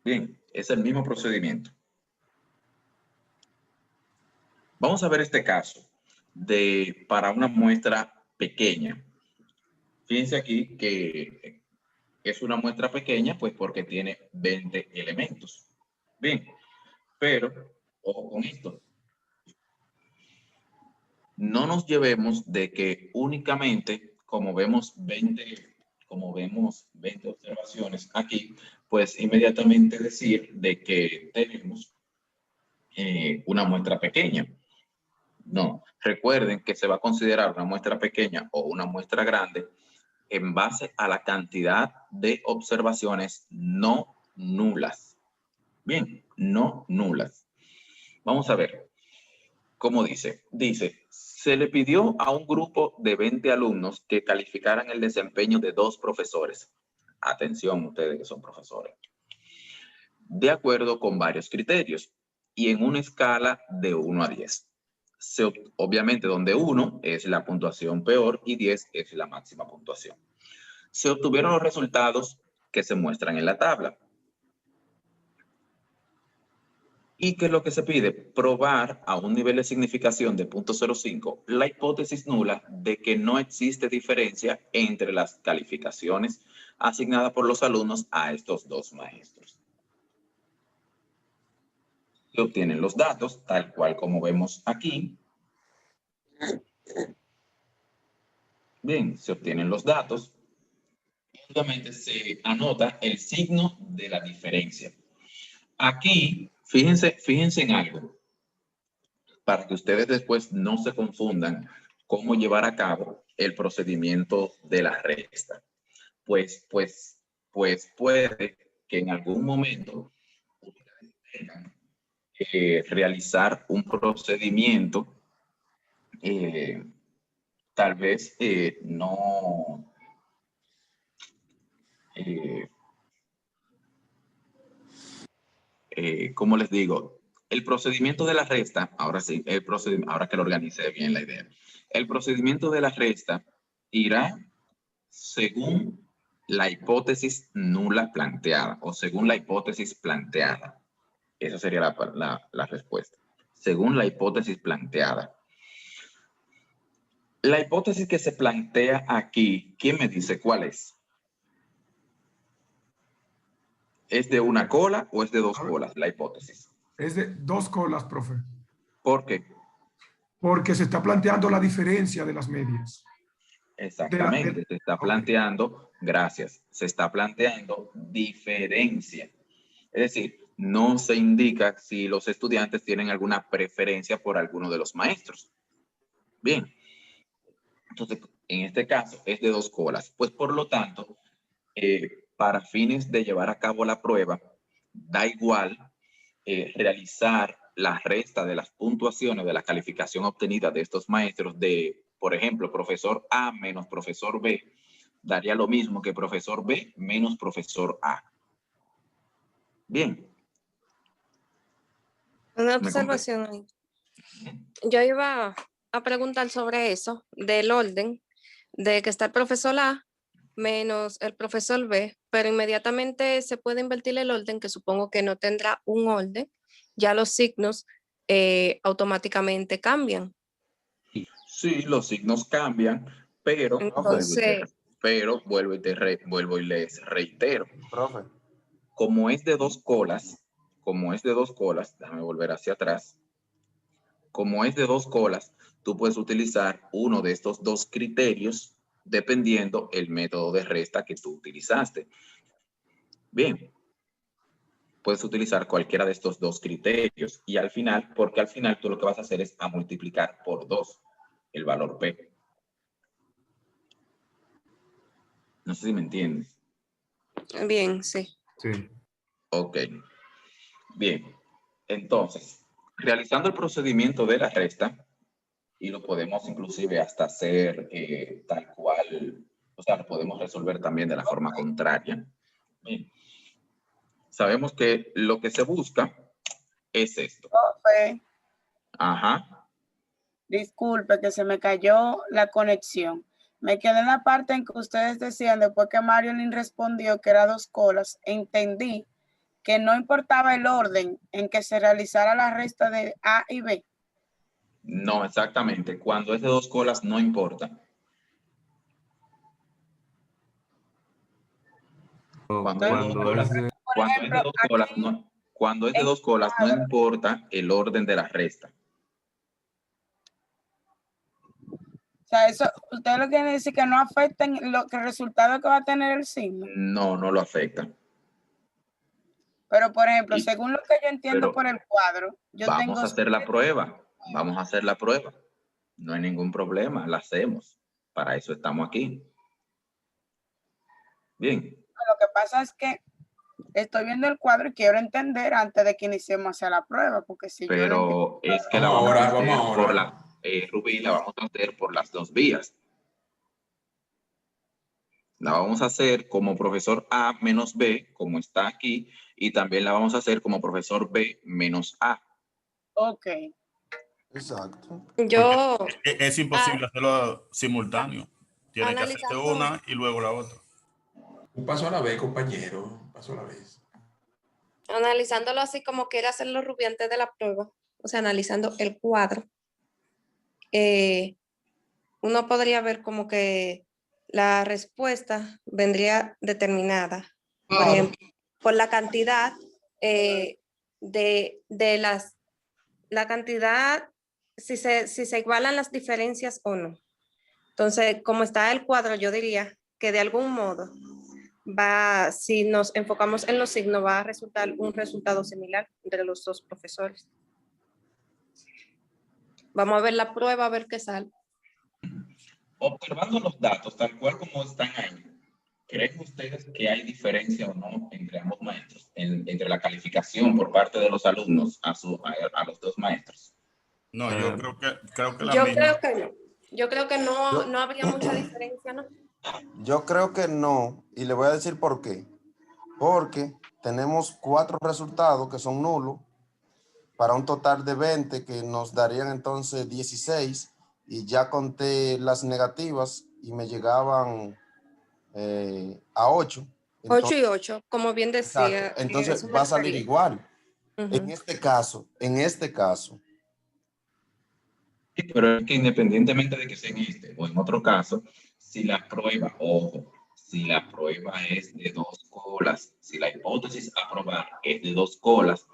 Bien, es el mismo procedimiento. Vamos a ver este caso para una muestra pequeña. Fíjense aquí que es una muestra pequeña, pues porque tiene 20 elementos. Bien, pero ojo con esto. No nos llevemos de que únicamente, como vemos 20 observaciones aquí, pues inmediatamente decir de que tenemos una muestra pequeña. No, recuerden que se va a considerar una muestra pequeña o una muestra grande en base a la cantidad de observaciones no nulas. Bien, no nulas. Vamos a ver cómo dice. Dice, se le pidió a un grupo de 20 alumnos que calificaran el desempeño de 2 profesores. Atención, ustedes que son profesores. De acuerdo con varios criterios y en una escala de 1 a 10. Obviamente, donde 1 es la puntuación peor y 10 es la máxima puntuación. Se obtuvieron los resultados que se muestran en la tabla. ¿Y qué es lo que se pide? Probar a un nivel de significación de 0.05 la hipótesis nula de que no existe diferencia entre las calificaciones asignadas por los alumnos a estos 2 maestros. Se obtienen los datos, tal cual como vemos aquí. Bien, se obtienen los datos. Obviamente se anota el signo de la diferencia. Aquí, fíjense en algo, para que ustedes después no se confundan cómo llevar a cabo el procedimiento de la resta. Pues puede que en algún momento ustedes tengan que realizar un procedimiento tal vez no ¿cómo les digo? El procedimiento de la resta, ahora sí, ahora que lo organicé bien la idea. El procedimiento de la resta irá según la hipótesis nula planteada o según la hipótesis planteada. Esa sería la respuesta. Según la hipótesis planteada. La hipótesis que se plantea aquí, ¿quién me dice cuál es? ¿Es de una cola o es de dos colas la hipótesis? Es de 2 colas, profe. ¿Por qué? Porque se está planteando la diferencia de las medias. Exactamente, se está planteando, gracias, se está planteando diferencia. Es decir, no se indica si los estudiantes tienen alguna preferencia por alguno de los maestros. Bien, entonces, en este caso es de 2 colas. Pues por lo tanto, para fines de llevar a cabo la prueba, da igual realizar la resta de las puntuaciones de la calificación obtenida de estos maestros de, por ejemplo, profesor A menos profesor B, daría lo mismo que profesor B menos profesor A. Bien. Una observación ahí. Yo iba a preguntar sobre eso, del orden, de que está el profesor A menos el profesor B, pero inmediatamente se puede invertir el orden, que supongo que no tendrá un orden, ya los signos automáticamente cambian. Sí, los signos cambian, pero Entonces, vuelvo y les reitero. Profe. Como es de 2 colas, déjame volver hacia atrás. Como es de 2 colas, tú puedes utilizar uno de estos 2 criterios dependiendo el método de resta que tú utilizaste. Bien, puedes utilizar cualquiera de estos 2 criterios y al final, porque al final tú lo que vas a hacer es a multiplicar por 2 el valor P. No sé si me entiendes. bien, sí. Sí. Ok. Bien. Entonces, realizando el procedimiento de la resta, y lo podemos inclusive hasta hacer tal cual, o sea, lo podemos resolver también de la forma contraria. Bien. Sabemos que lo que se busca es esto. Profe, Ajá. disculpe que se me cayó la conexión. Me quedé en la parte en que ustedes decían, después que Marilyn respondió que era 2 colas, entendí que no importaba el orden en que se realizara la resta de A y B. No, exactamente. Cuando es de 2 colas, no importa. Cuando es de 2 colas, no importa el orden de la resta. O sea, eso, ustedes lo quieren decir que no afecten el resultado que va a tener el signo. No, no lo afecta. Pero, por ejemplo, según lo que yo entiendo por el cuadro, yo vamos tengo... a hacer la prueba. Vamos a hacer la prueba. No hay ningún problema, la hacemos. Para eso estamos aquí. Bien. Lo que pasa es que estoy viendo el cuadro y quiero entender antes de que iniciemos a hacer la prueba, porque si pero es que la vamos a hacer por la... Rubí, la vamos a hacer por las 2 vías. La vamos a hacer como profesor A menos B, como está aquí, y también la vamos a hacer como profesor B menos A. Ok. Exacto. Yo... Es imposible hacerlo simultáneo. Tiene que hacerse una y luego la otra. Un paso a la vez, compañero. Un paso a la vez. Analizándolo así como quiere hacerlo Rubí antes de la prueba, o sea, analizando el cuadro, uno podría ver como que la respuesta vendría determinada, por ejemplo, por la cantidad la cantidad, si se igualan las diferencias o no. Entonces, como está el cuadro, yo diría que de algún modo si nos enfocamos en los signos, va a resultar un resultado similar entre los 2 profesores. Vamos a ver la prueba, a ver qué sale. Observando los datos tal cual como están ahí, ¿creen ustedes que hay diferencia o no entre ambos maestros, entre la calificación por parte de los alumnos a los 2 maestros? No, yo creo que la yo misma. creo que no. Yo creo que no habría mucha diferencia, ¿no? Yo creo que no, y le voy a decir por qué. Porque tenemos 4 resultados que son nulos para un total de 20 que nos darían entonces 16 y ya conté las negativas y me llegaban a 8. 8 y 8, como bien decía. Exacto. Entonces eso me va a salir refería. igual. Ujú. En este caso, Sí, pero es que independientemente de que sea en este o en otro caso, si la prueba, ojo, si la prueba es de 2 colas, si la hipótesis a probar es de 2 colas,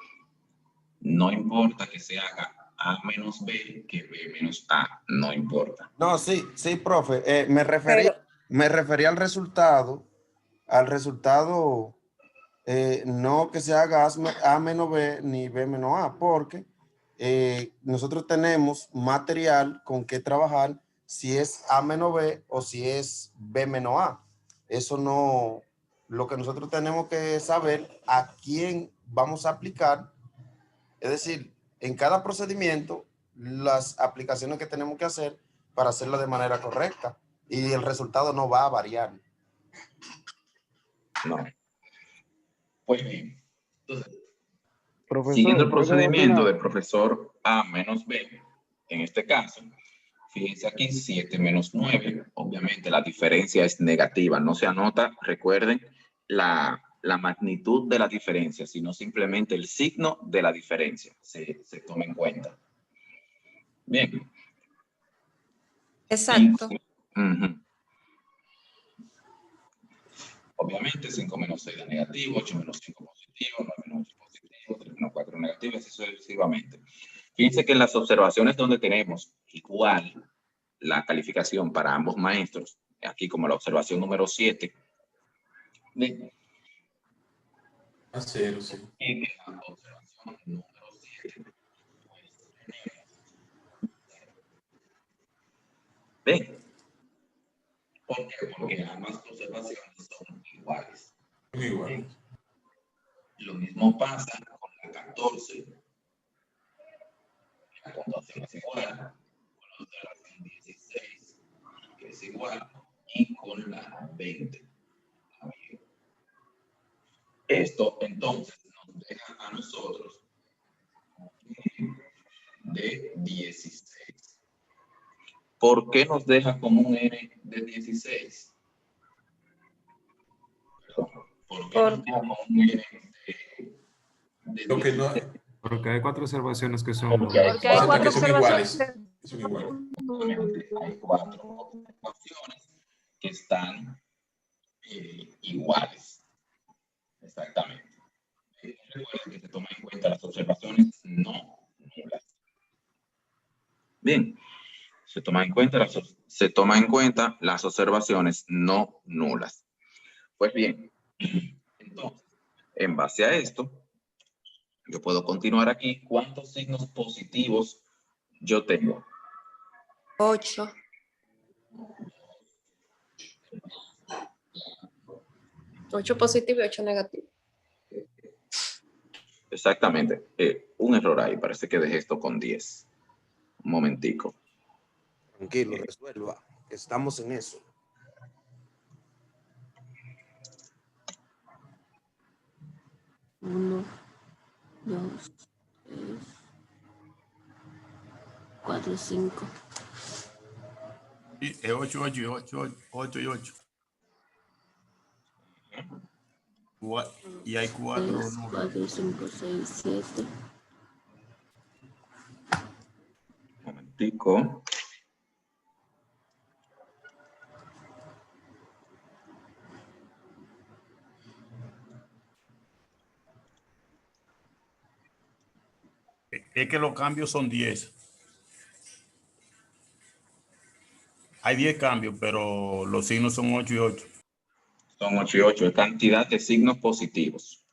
no importa que se haga A menos B que B menos A, no importa. no, sí, profe, me refería al resultado, no que se haga A menos B ni B menos A, porque nosotros tenemos material con que trabajar si es A menos B o si es B menos A. Eso no, lo que nosotros tenemos que saber a quién vamos a aplicar, es decir, en cada procedimiento, las aplicaciones que tenemos que hacer para hacerlo de manera correcta y el resultado no va a variar. No. Pues bien, entonces, Profesor, siguiendo el ¿puedo procedimiento opinar? del profesor A menos B, en este caso, fíjense aquí, 7 menos 9, obviamente la diferencia es negativa, no se anota, recuerden, la magnitud de la diferencia, sino simplemente el signo de la diferencia, se toma en cuenta. Bien. Exacto. Obviamente 5 menos 6 da negativo, 8 menos 5 positivo, 9 menos 8 positivo, 3 menos 4 negativo, así sucesivamente. Fíjense que en las observaciones donde tenemos igual la calificación para ambos maestros, aquí como la observación número 7, ¿ven? A 0, sí. Y que la observación número 7, pues, ¿ven? ¿Por qué? Porque ambas observaciones son iguales. Igual. Lo mismo pasa con la 14. La puntuación es igual. Con la observación 16, que es igual. Y con la 20. Esto entonces nos deja a nosotros de 16. ¿Por qué nos deja como un N de 16? ¿Por qué nos deja como un N de 16? Porque hay 4 observaciones que son Porque hay 4 observaciones. Son iguales. Hay 4 observaciones que están iguales. Exactamente. Recuerden que se toman en cuenta las observaciones no nulas. Bien, se toman en cuenta las observaciones no nulas. Pues bien, entonces, en base a esto, yo puedo continuar aquí. ¿Cuántos signos positivos yo tengo? 8. 8 positivo y 8 negativo. Exactamente. Un error ahí. Parece que dejé esto con 10. Un momentico. Tranquilo, resuelva. Estamos en eso. Uno, 2, 3, 4, 5. Y es 8, 8 y 8, 8 y 8. Y hay 4 3, 4, 5, 6, 7. Un momentico. Es que los cambios son 10. Hay 10 cambios, pero los signos son 8 y 8. Son 8 y 8. Es cantidad de signos positivos.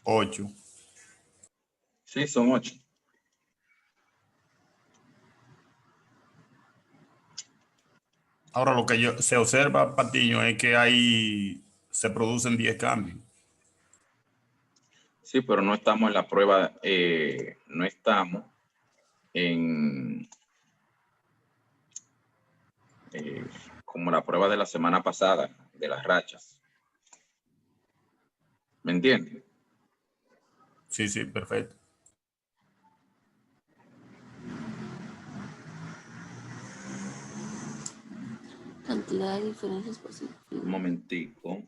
8. Sí, son 8. Ahora lo que se observa, Patiño, es que se producen 10 cambios. Sí, pero no estamos en la prueba, no estamos en como la prueba de la semana pasada, de las rachas. ¿Me entiendes? Sí, sí, perfecto. Cantidad de diferencias positivas. Un momentico.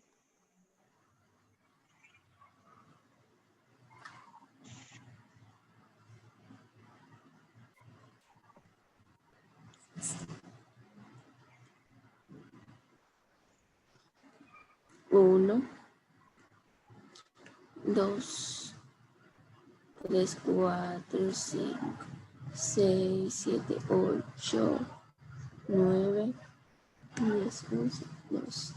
Uno, 2, 3, 4, 5, 6, 7, 8, 9, 10, 11, 12.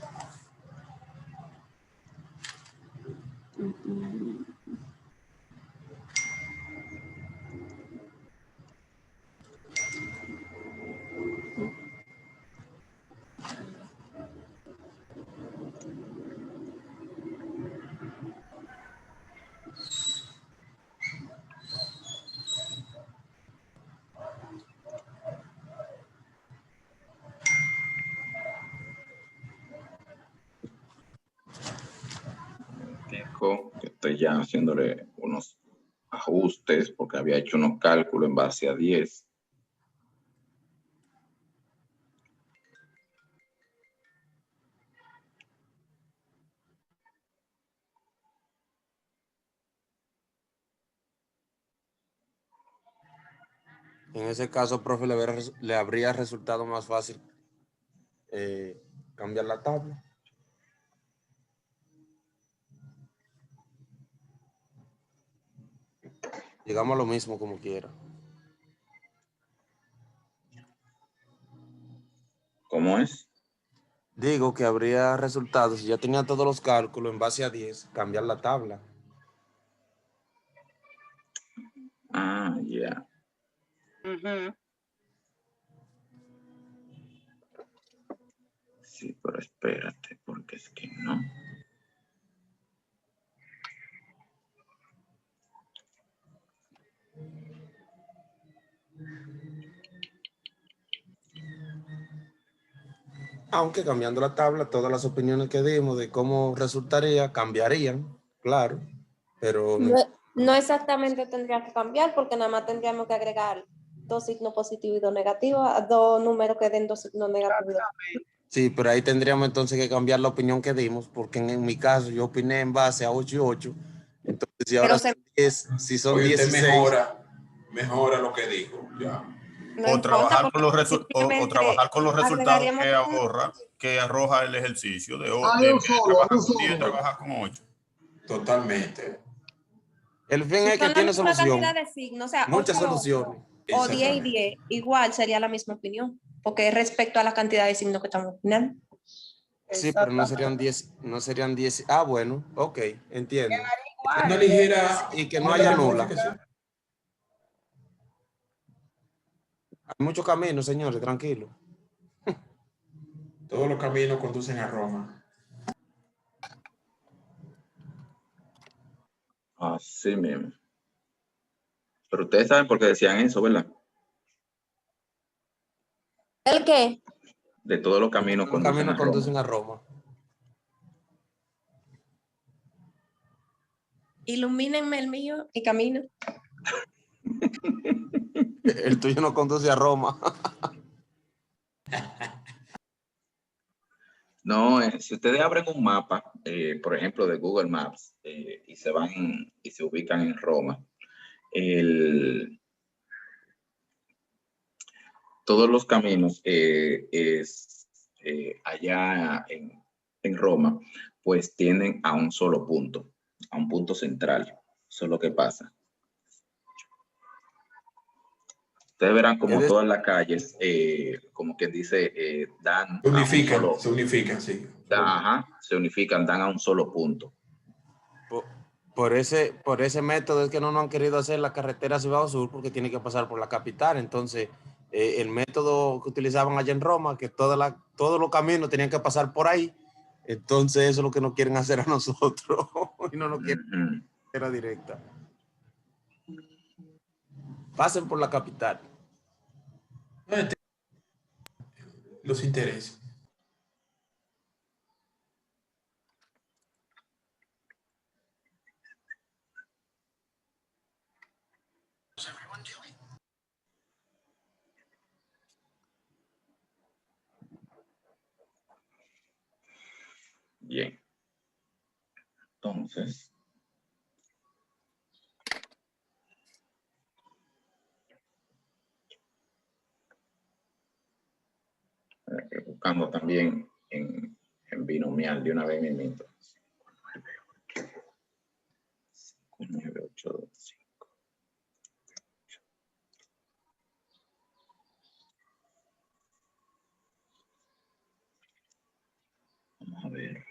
Que estoy ya haciéndole unos ajustes porque había hecho unos cálculos en base a 10. En ese caso, profe, le habría resultado más fácil cambiar la tabla. Llegamos a lo mismo como quiera. ¿Cómo es? Digo que habría resultado, si ya tenía todos los cálculos en base a 10, cambiar la tabla. Ah, ya. Sí, pero espérate, porque es que no. Aunque cambiando la tabla, todas las opiniones que dimos de cómo resultaría cambiarían, claro, pero No exactamente tendría que cambiar porque nada más tendríamos que agregar 2 signos positivos y 2 negativos, a 2 números que den 2 signos negativos. sí, pero ahí tendríamos entonces que cambiar la opinión que dimos, porque en mi caso yo opiné en base a 8 y 8, entonces si ahora son 10, si son Oye, usted 16. mejora lo que dijo, ya. No O trabajar con los simplemente o trabajar con los resultados agregaríamos que arroja el ejercicio de Hazle en un vez de solo, trabajar hazle un con 10, solo. trabajar con 8. Totalmente. El fin si es que son la tiene misma solución, cantidad de signos, o sea, muchas 8 soluciones. o 10 y 10, igual sería la misma opinión, porque es respecto a la cantidad de signos que estamos opinando. Sí, pero no serían 10, no serían 10. Ah, bueno, ok, entiendo. Una ligera, Y que no una haya ligera nula. modificación. Hay muchos caminos, señores, tranquilo. Todos los caminos conducen a Roma. Así mismo. Pero ustedes saben por qué decían eso, ¿verdad? ¿El qué? De todos los caminos Los conducen caminos a Roma. conducen a Roma. Ilumínenme el mío y camino. El tuyo no conduce a Roma. No, si ustedes abren un mapa, por ejemplo, de Google Maps, y se van y se ubican en Roma, todos los caminos allá en Roma, pues tienden a un solo punto, a un punto central. Eso es lo que pasa. Ustedes verán como todas las calles, como quien dice, dan a un solo... Se unifican, sí. Ajá, se unifican, dan a un solo punto. Por ese método es que no han querido hacer la carretera Cibao Sur porque tiene que pasar por la capital. Entonces, el método que utilizaban allá en Roma, que todos los caminos tenían que pasar por ahí, entonces eso es lo que no quieren hacer a nosotros y no nos quieren carretera directa. Pasen por la capital. Los intereses. Bien. Entonces, buscando también en binomial de una vez mismo. 9, 8, 2, 5. Vamos a ver.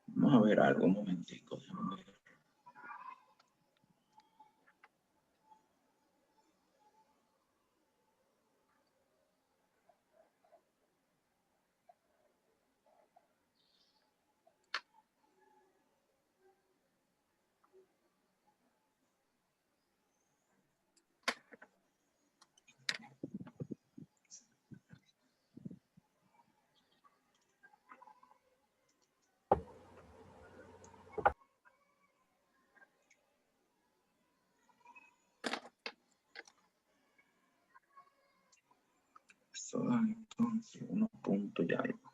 Vamos a ver algo, un momentico. Déjame ver. Eso da entonces 1 punto y algo.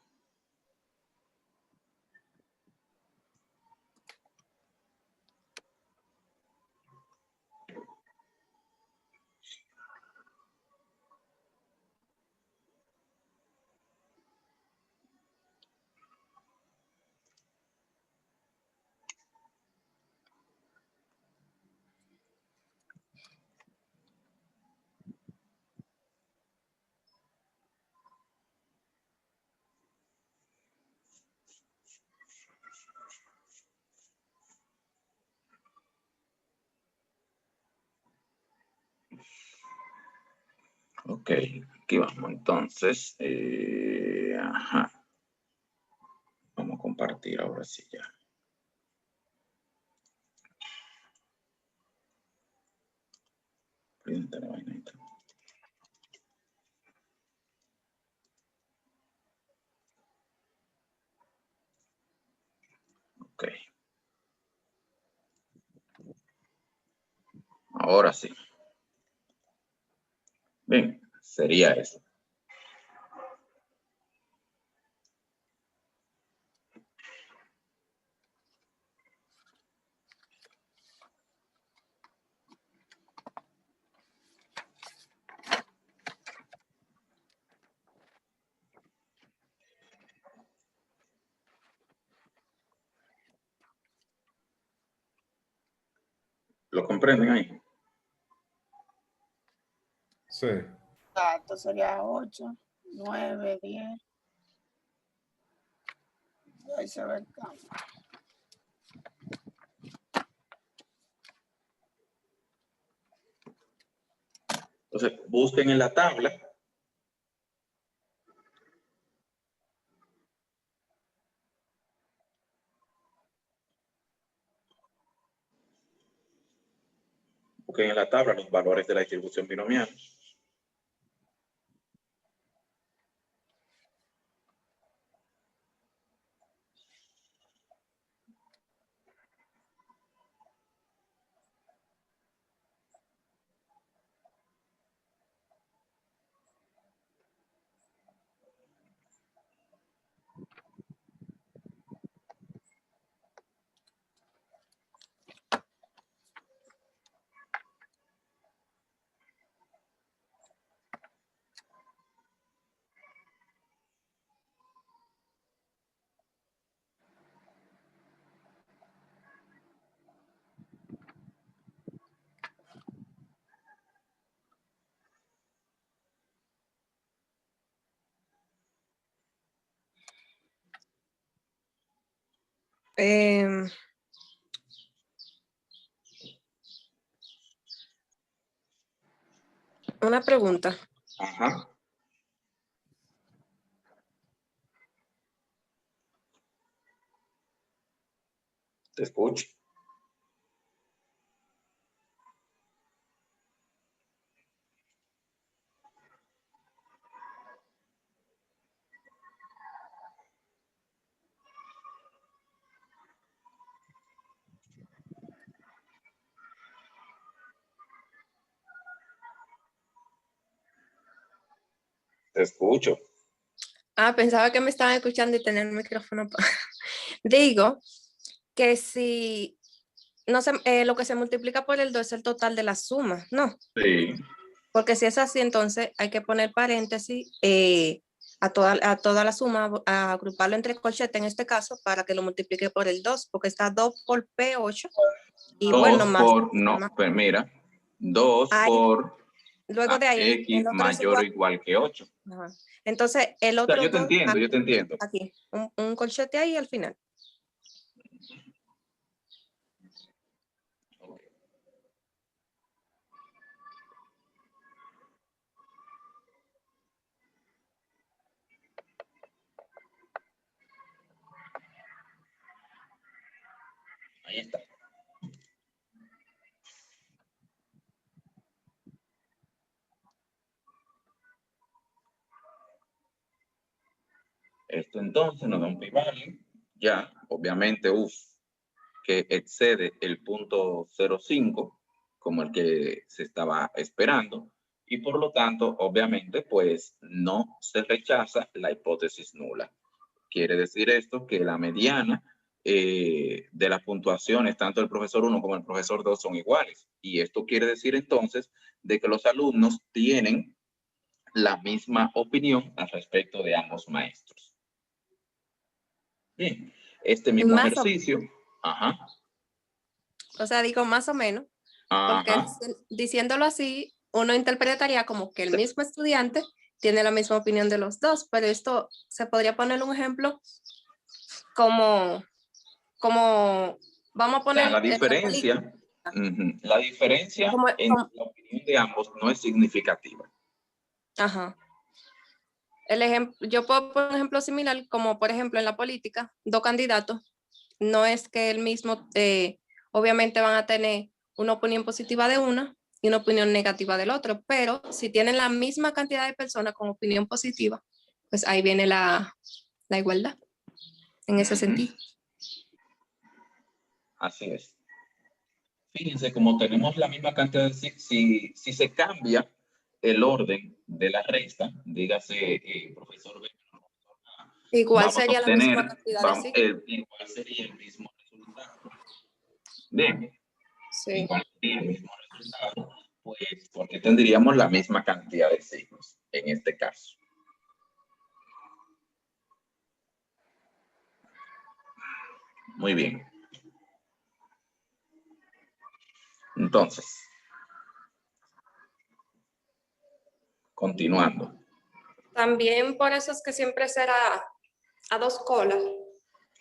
Ok, aquí vamos entonces. Ajá. Vamos a compartir ahora sí ya. Presenta la vainita. Ok. Ahora sí. Bien, sería eso. ¿Lo comprenden ahí? Sí. Exacto, sería 8, 9, 10. Ahí se ve el cambio. Entonces, busquen en la tabla. Busquen en la tabla los valores de la distribución binomial. Una pregunta. Ajá. Te escucho. Te escucho. Ah, pensaba que me estaban escuchando y tener el micrófono. Digo que si no se, lo que se multiplica por el 2 es el total de la suma, ¿no? Sí. Porque si es así, entonces hay que poner paréntesis a toda la suma, a agruparlo entre corchetes en este caso, para que lo multiplique por el 2, porque está 2 por P, 8. Y 2 bueno, más. no, pues mira, 2 Ahí, por luego de ahí, X el otro mayor o igual que 8. Ajá. Entonces, el O sea, otro yo te 2, entiendo, yo te entiendo. aquí, un corchete ahí al final. Ahí está. Esto entonces nos da un p-value, ya, obviamente, que excede el punto 0.5, como el que se estaba esperando, y por lo tanto, obviamente, pues no se rechaza la hipótesis nula. Quiere decir esto que la mediana de las puntuaciones, tanto el profesor 1 como el profesor 2 son iguales. Y esto quiere decir entonces de que los alumnos tienen la misma opinión al respecto de ambos maestros. Bien, este mismo ejercicio, O sea, digo más o menos, porque diciéndolo así, uno interpretaría como que el mismo estudiante tiene la misma opinión de los dos, pero esto se podría poner un ejemplo como vamos a poner la diferencia, la diferencia entre la opinión de ambos no es significativa. Ajá. El ejemplo, yo puedo poner un ejemplo similar, como por ejemplo en la política, dos candidatos, no es que el mismo, obviamente van a tener una opinión positiva de una y una opinión negativa del otro, pero si tienen la misma cantidad de personas con opinión positiva, pues ahí viene la igualdad, en ese sentido. Así es. Fíjense, como tenemos la misma cantidad de si se cambia el orden de la resta, dígase profesor B, igual sería la misma cantidad de signos. Igual sería el mismo resultado. Bien. Sí. Igual sería el mismo resultado, pues porque tendríamos la misma cantidad de signos en este caso. Muy bien. Entonces, continuando. También por eso es que siempre será a dos colas.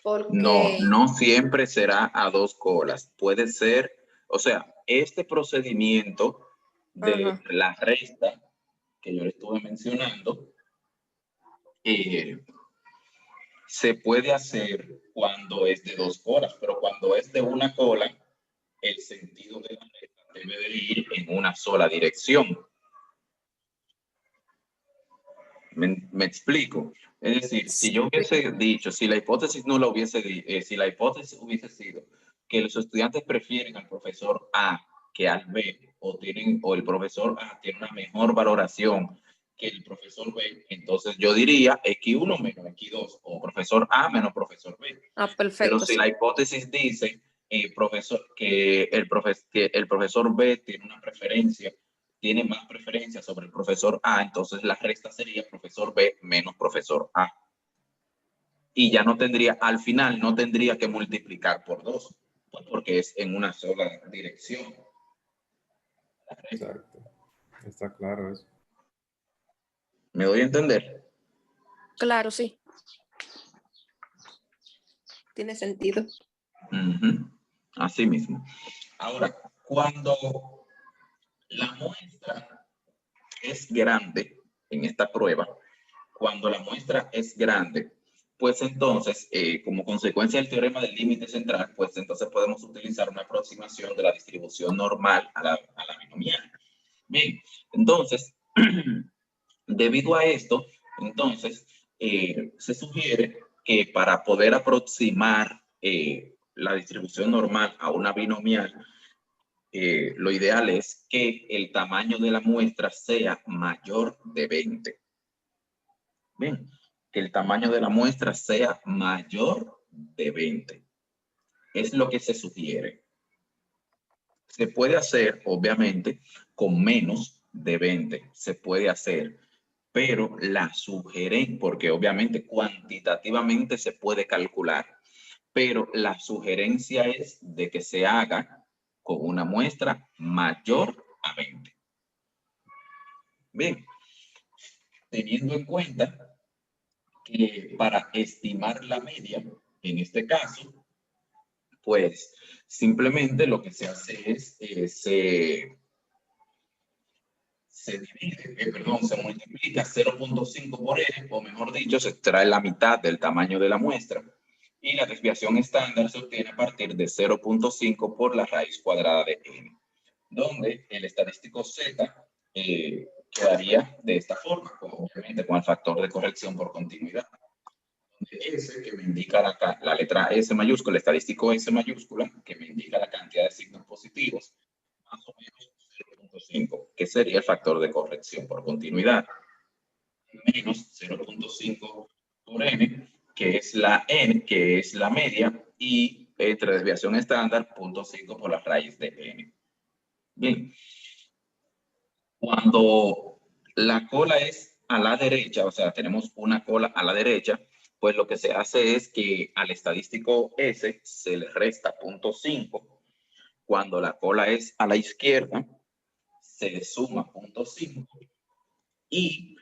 Porque... No siempre será a dos colas. Puede ser, o sea, este procedimiento de la resta que yo le estuve mencionando, se puede hacer cuando es de dos colas, pero cuando es de una cola, el sentido de la resta debe de ir en una sola dirección. ¿Me explico? Es decir, si yo hubiese dicho, si la hipótesis no la hubiese, si la hipótesis hubiese sido que los estudiantes prefieren al profesor A que al B, o el profesor A tiene una mejor valoración que el profesor B, entonces yo diría X1 menos X2, o profesor A menos profesor B. Perfecto. Pero si la hipótesis dice que el profesor B tiene una preferencia, tiene más preferencia sobre el profesor A, entonces la resta sería profesor B menos profesor A. Y ya no tendría, al final no tendría que multiplicar por 2, pues porque es en una sola dirección. Exacto. Está claro eso. ¿Me doy a entender? Claro, sí. Tiene sentido. Así mismo. Ahora, cuando la muestra es grande en esta prueba, cuando la muestra es grande, pues entonces, como consecuencia del teorema del límite central, pues entonces podemos utilizar una aproximación de la distribución normal a la binomial. Bien, entonces, debido a esto, entonces, se sugiere que para poder aproximar la distribución normal a una binomial, lo ideal es que el tamaño de la muestra sea mayor de 20. Bien, que el tamaño de la muestra sea mayor de 20. Es lo que se sugiere. Se puede hacer, obviamente, con menos de 20. Se puede hacer, pero la sugerencia, porque obviamente cuantitativamente se puede calcular, pero la sugerencia es de que se haga con una muestra mayor a 20. Bien, teniendo en cuenta que para estimar la media, en este caso, pues simplemente lo que se hace es, se multiplica 0.5 por n, o mejor dicho, se extrae la mitad del tamaño de la muestra, y la desviación estándar se obtiene a partir de 0.5 por la raíz cuadrada de n, donde el estadístico z quedaría de esta forma, obviamente con el factor de corrección por continuidad. S, que me indica la letra S mayúscula, el estadístico S mayúscula, que me indica la cantidad de signos positivos, más o menos 0.5, que sería el factor de corrección por continuidad, menos 0.5 por n, que es la n, que es la media, y entre desviación estándar, 0.5 por la raíz de n. Bien. Cuando la cola es a la derecha, o sea, tenemos una cola a la derecha, pues lo que se hace es que al estadístico S se le resta 0.5. Cuando la cola es a la izquierda, se le suma 0.5. Y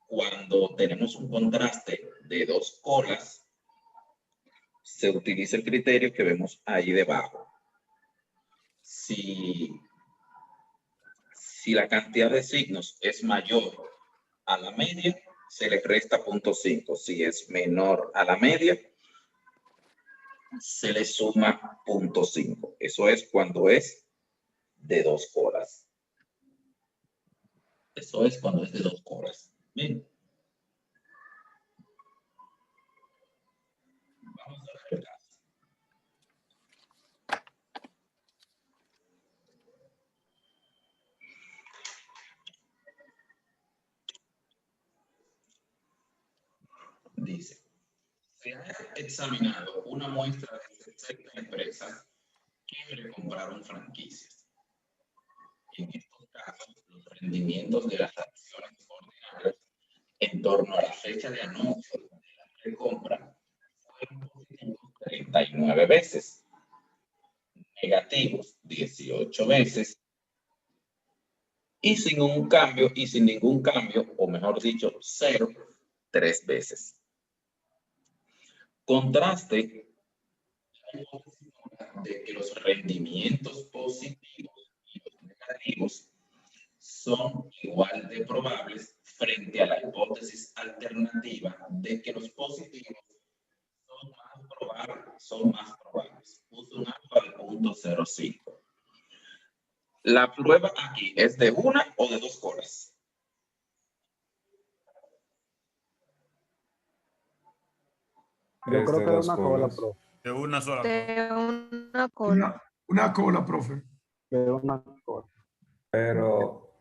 cuando tenemos un contraste de dos colas, se utiliza el criterio que vemos ahí debajo. Si la cantidad de signos es mayor a la media, se le resta 0.5. Si es menor a la media, se le suma 0.5. Eso es cuando es de dos colas. Eso es cuando es de dos colas. Bien. Vamos a ver el caso. Dice, se ha examinado una muestra de 60 empresas que recompraron franquicias. En estos casos, los rendimientos de las acciones ordinarias en torno a la fecha de anuncio de la recompra fueron positivos 39 veces, negativos 18 veces, y sin ningún cambio, o mejor dicho, 0, 3 veces. Contraste de que los rendimientos positivos y los negativos son igual de probables frente a la hipótesis alternativa de que los positivos son más probables. Puso un alfa de 0.05. La prueba aquí es de una o de dos colas. Yo creo que es una cola, profe. De una sola De una cola. Una cola, profe. De una cola. Pero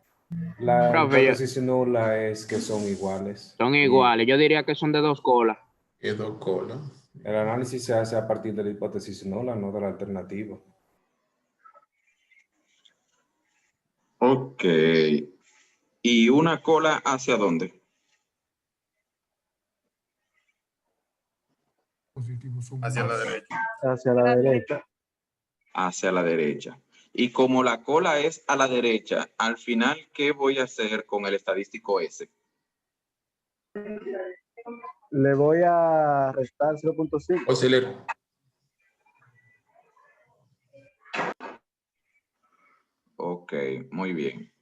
la Profe, hipótesis nula es que son iguales. Son iguales. Yo diría que son de dos colas. Es dos colas. El análisis se hace a partir de la hipótesis nula, no de la alternativa. Ok. ¿Y una cola hacia dónde? Hacia la derecha. Hacia la derecha. Hacia la derecha. Y como la cola es a la derecha, al final, ¿qué voy a hacer con el estadístico S? Le voy a restar 0.5. Auxiliar. Ok, muy bien.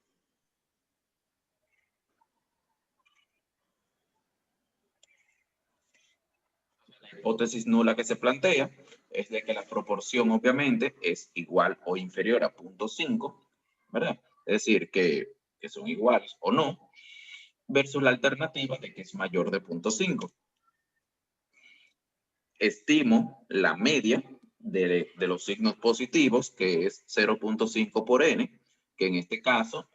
La hipótesis nula que se plantea es de que la proporción obviamente es igual o inferior a 0.5, ¿verdad? Es decir, que son iguales o no, versus la alternativa de que es mayor de 0.5. Estimo la media de los signos positivos, que es 0.5 por n, que en este caso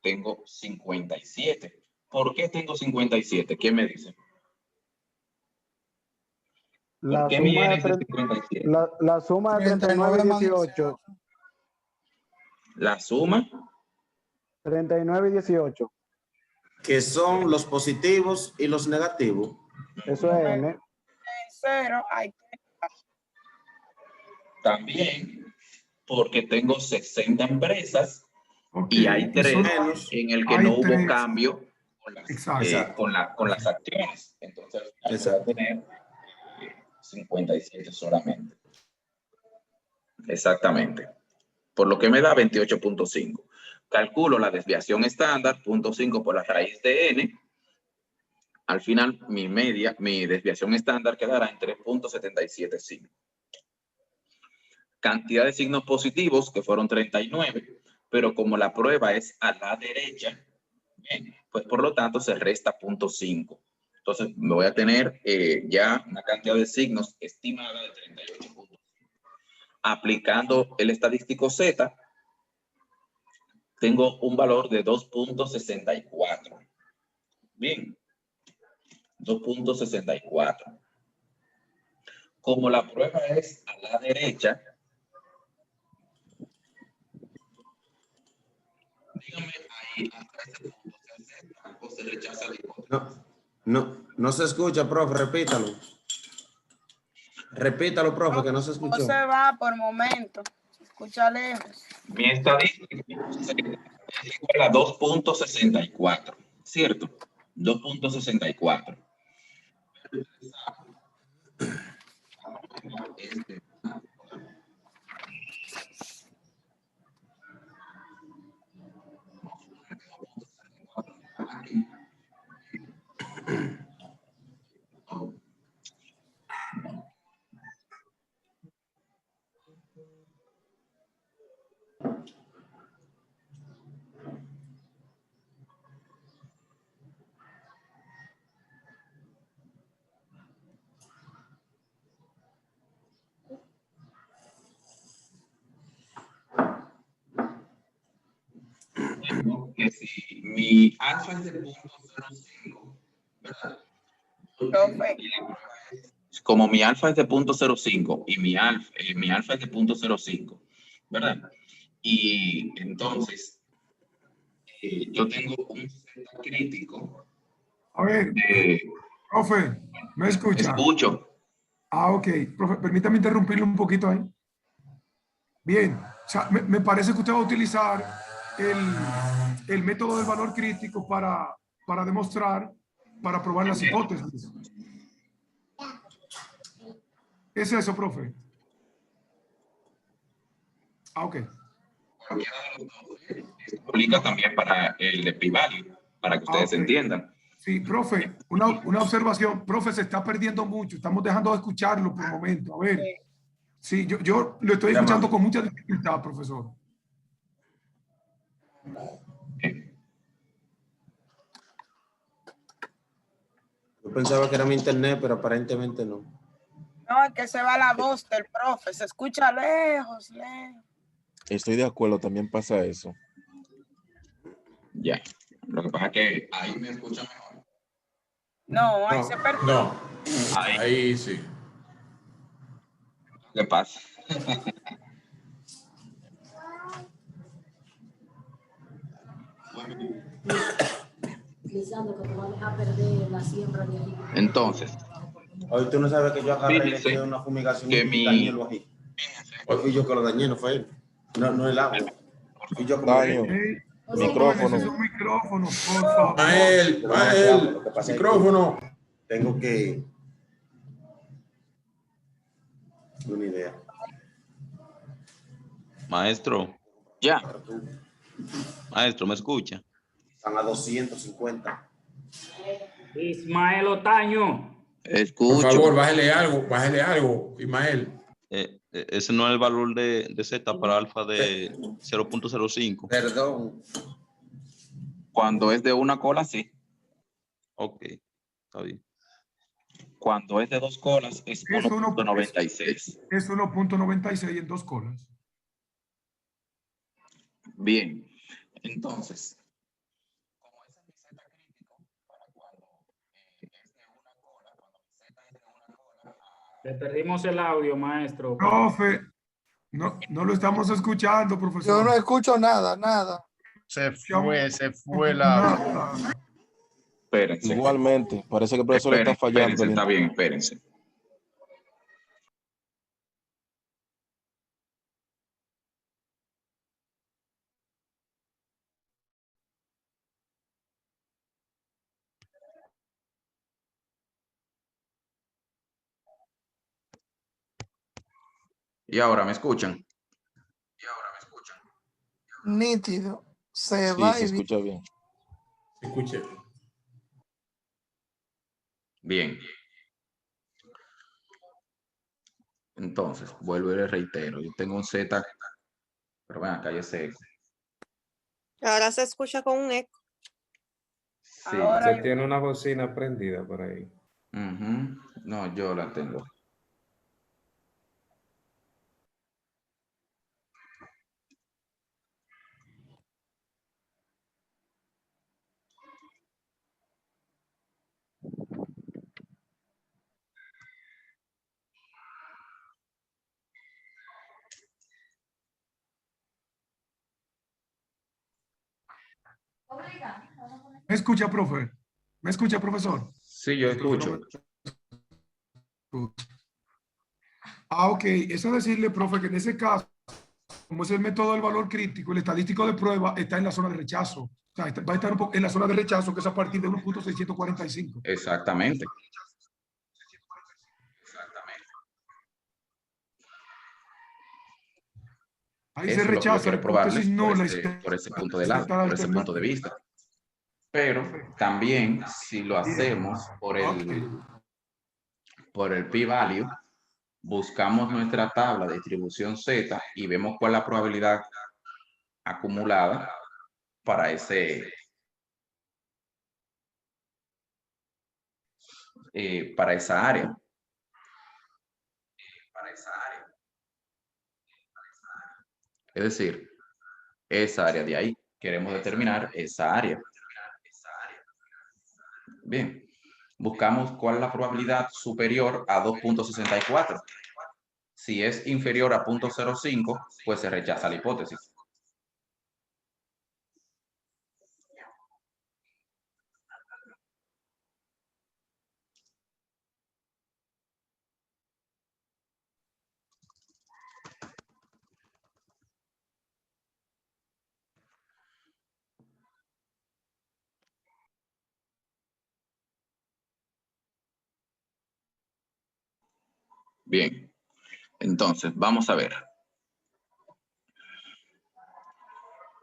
tengo 57, ¿Por qué tengo 57? ¿Quién me dice? ¿Por qué mi N es de 57? La suma de 39 y 18. La suma 39 y 18. Que son los positivos y los negativos. Eso es N. Cero, hay también porque tengo 60 empresas y hay 3 en el que no hubo cambio con las acciones. Entonces, voy a tener 57 solamente. Exactamente. Por lo que me da 28.5. Calculo la desviación estándar, 0.5 por la raíz de n. Al final, mi desviación estándar quedará en 3.775. Cantidad de signos positivos, que fueron 39, pero como la prueba es a la derecha, bien, pues por lo tanto se resta 0.5. Entonces, me voy a tener ya una cantidad de signos estimada de 38.5. Aplicando el estadístico Z, tengo un valor de 2.64. Bien, 2.64. Como la prueba es a la derecha, dígame ahí hasta ese punto, ¿se acepta o se rechaza la hipótesis? No se escucha, profe, repítalo. Repítalo, profe, que no se escuchó. No se va por momento, se escucha lejos. Mi estadística es igual a 2.64, ¿cierto? 2.64. Que si mi alfa es de 0.05, ¿verdad? Como mi alfa es de 0.05 y mi alfa es de 0.05, ¿verdad? Y entonces, yo tengo un Z crítico. A ver, profe, ¿me escucha? Escucho. Ok, profe, permítame interrumpirle un poquito ahí. Bien, o sea, me parece que usted va a utilizar el método del valor crítico para demostrar, para probar las hipótesis. ¿Es eso, profe? Ok. Aplica también para el de P-value, para que ustedes entiendan. Sí, profe, una observación. Profe, se está perdiendo mucho. Estamos dejando de escucharlo por un momento. A ver. Sí, yo lo estoy escuchando con mucha dificultad, profesor. Yo pensaba que era mi internet, pero aparentemente no. No, es que se va la voz del profe. Se escucha lejos, lejos. Estoy de acuerdo, también pasa eso. Ya. Lo que pasa es que ahí me escucha mejor. No, ahí se perdió. No, ahí sí. ¿Qué pasa? Entonces, hoy tú no sabes que yo agarré y le eché una fumigación y dañé el bají. Fui yo que lo dañé, no fue él. No el agua. Fui yo que lo dañé. Micrófono. Micrófono, por favor. Mael, micrófono. Tengo que... Una idea. Maestro. Ya. Maestro, ¿me escucha? Están a 250. Ismael Otaño. Escucho. Por favor, bájale algo, Ismael. Ese no es el valor de Z para alfa de 0.05. Perdón. Cuando es de una cola, sí. Ok, está bien. Cuando es de dos colas, es 1.96. Es 1.96 en dos colas. Bien. Entonces, como ese es mi Z crítico, Le perdimos el audio, maestro. Profe, no lo estamos escuchando, profesor. Yo no escucho nada, nada. Se fue el audio. Espérense. Igualmente, parece que el profesor está fallando. Espérense, está bien, espérense. ¿Y ahora me escuchan? Nítido. Se Sí, va se y viene. escucha bien. Se escucha. Bien. Entonces, vuelvo y le reitero. Yo tengo un Z, pero ven acá, ya sé. Ahora se escucha con un eco. Sí. Usted tiene una bocina prendida por ahí. Ujú. No, yo la tengo. ¿Me escucha, profe? ¿Me escucha, profesor? Sí, yo escucho. Ok. Eso decirle, profe, que en ese caso, como es el método del valor crítico, el estadístico de prueba está en la zona de rechazo. O sea, va a estar un poco en la zona de rechazo, que es a partir de 1.645. Exactamente. Ahí Eso se es lo que yo rechaza quiero la hipótesis probarles nula. por ese punto de vista. Pero también, si lo hacemos por el p-value, buscamos nuestra tabla de distribución Z y vemos cuál es la probabilidad acumulada para esa área. Es decir, esa área de ahí. Queremos determinar esa área. Bien. Buscamos cuál es la probabilidad superior a 2.64. Si es inferior a 0.05, pues se rechaza la hipótesis. Bien, entonces vamos a ver.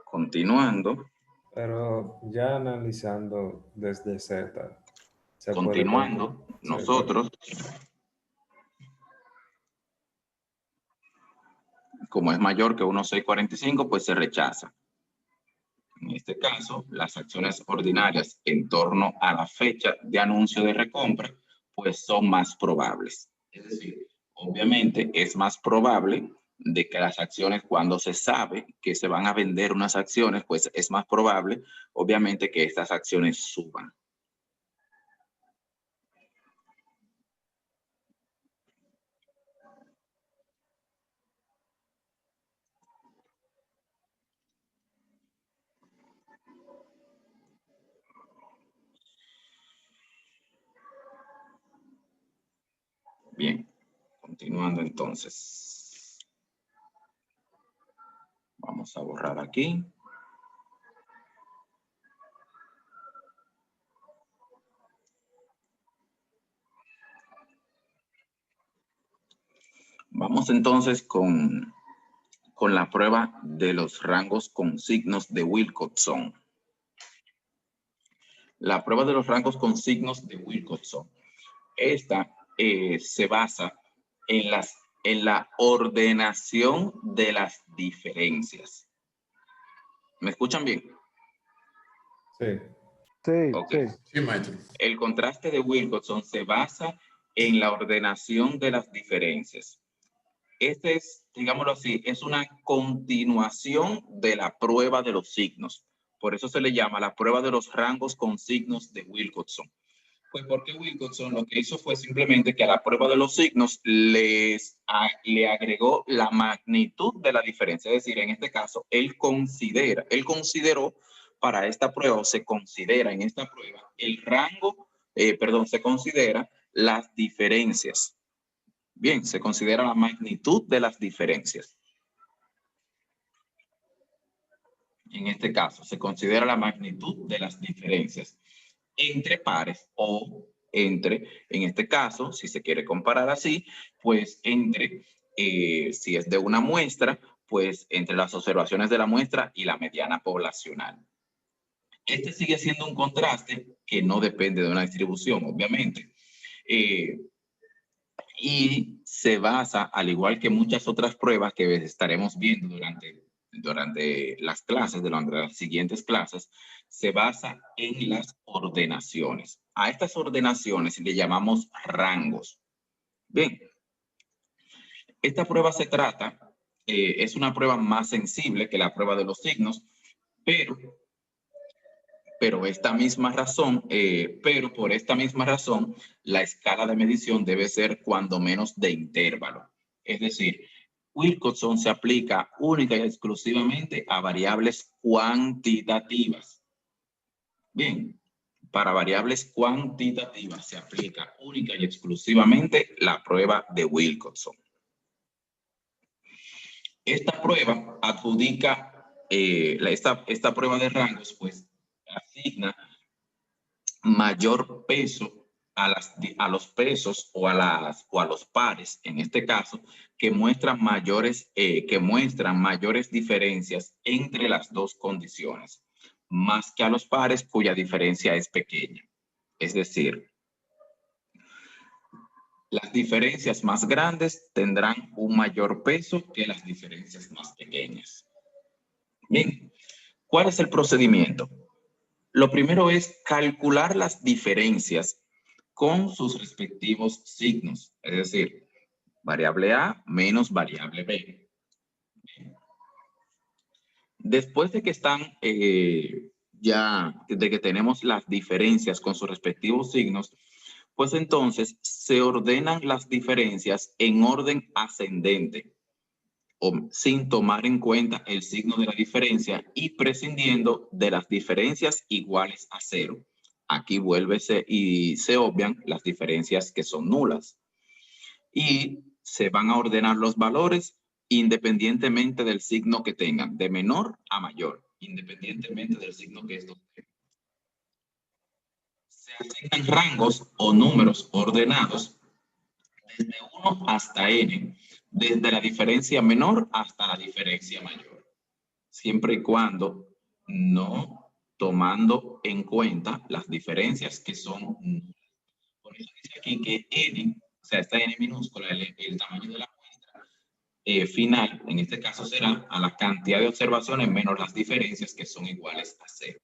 Continuando. Pero ya analizando desde Z. Continuando, nosotros, como es mayor que 1.645, pues se rechaza. En este caso, las acciones ordinarias en torno a la fecha de anuncio de recompra, pues son más probables. Es decir, obviamente es más probable de que las acciones, cuando se sabe que se van a vender unas acciones, pues es más probable, obviamente, que estas acciones suban. Bien, continuando entonces. Vamos a borrar aquí. Vamos entonces con la prueba de los rangos con signos de Wilcoxon. La prueba de los rangos con signos de Wilcoxon. Esta se basa en la ordenación de las diferencias. ¿Me escuchan bien? Sí. Sí, okay. Sí, maestro. El contraste de Wilcoxon se basa en la ordenación de las diferencias. Este es, digámoslo así, es una continuación de la prueba de los signos. Por eso se le llama la prueba de los rangos con signos de Wilcoxon. Pues porque Wilcoxon lo que hizo fue simplemente que a la prueba de los signos le agregó la magnitud de la diferencia. Es decir, en este caso, él consideró para esta prueba, o se considera en esta prueba, el rango, se considera las diferencias. Bien, se considera la magnitud de las diferencias. En este caso, se considera la magnitud de las diferencias entre pares o entre, en este caso, si se quiere comparar así, pues entre, si es de una muestra, pues entre las observaciones de la muestra y la mediana poblacional. Este sigue siendo un contraste que no depende de una distribución, obviamente. Y se basa, al igual que muchas otras pruebas que estaremos viendo durante las clases, durante las siguientes clases, se basa en las ordenaciones. A estas ordenaciones le llamamos rangos. Bien, esta prueba se trata, es una prueba más sensible que la prueba de los signos, pero por esta misma razón, la escala de medición debe ser cuando menos de intervalo. Es decir, Wilcoxon se aplica única y exclusivamente a variables cuantitativas. Bien, para variables cuantitativas se aplica única y exclusivamente la prueba de Wilcoxon. Esta prueba adjudica, esta prueba de rangos, pues, asigna mayor peso a los pesos o a los pares, en este caso, que muestran mayores diferencias entre las dos condiciones, más que a los pares cuya diferencia es pequeña. Es decir, las diferencias más grandes tendrán un mayor peso que las diferencias más pequeñas. Bien, ¿cuál es el procedimiento? Lo primero es calcular las diferencias con sus respectivos signos, es decir, variable A menos variable B. Después de que de que tenemos las diferencias con sus respectivos signos, pues entonces se ordenan las diferencias en orden ascendente, o sin tomar en cuenta el signo de la diferencia y prescindiendo de las diferencias iguales a 0. Aquí se obvian las diferencias que son nulas. Y se van a ordenar los valores independientemente del signo que tengan, de menor a mayor, independientemente del signo que estos tengan. Se asignan rangos o números ordenados desde 1 hasta n, desde la diferencia menor hasta la diferencia mayor, siempre y cuando no tomando en cuenta las diferencias que son nulas. Por eso dice aquí que n, o sea, esta n minúscula, el tamaño de la muestra final, en este caso será a la cantidad de observaciones menos las diferencias que son iguales a 0.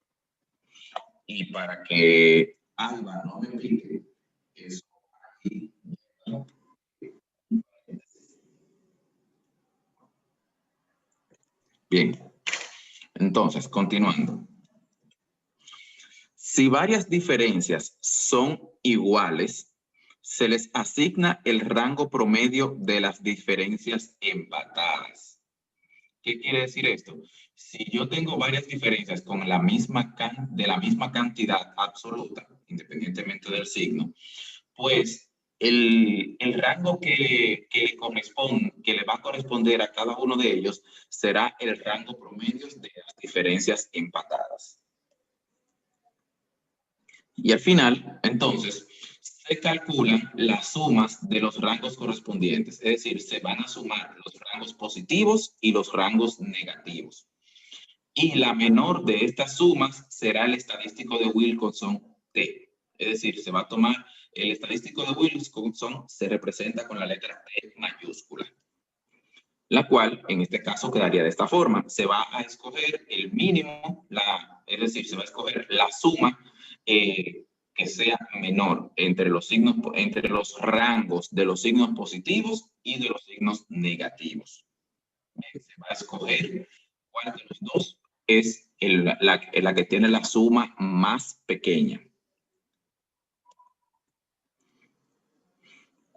Y para que Alba no me pique, eso aquí. Bien, entonces, continuando. Si varias diferencias son iguales, se les asigna el rango promedio de las diferencias empatadas. ¿Qué quiere decir esto? Si yo tengo varias diferencias con de la misma cantidad absoluta, independientemente del signo, pues el rango que le va a corresponder a cada uno de ellos será el rango promedio de las diferencias empatadas. Y al final, entonces, se calculan las sumas de los rangos correspondientes. Es decir, se van a sumar los rangos positivos y los rangos negativos. Y la menor de estas sumas será el estadístico de Wilcoxon T. Es decir, se va a tomar el estadístico de Wilcoxon, se representa con la letra T mayúscula, la cual en este caso quedaría de esta forma. Se va a escoger el mínimo, es decir, se va a escoger la suma que sea menor entre los rangos de los signos positivos y de los signos negativos. Se va a escoger cuál de los dos es la que tiene la suma más pequeña.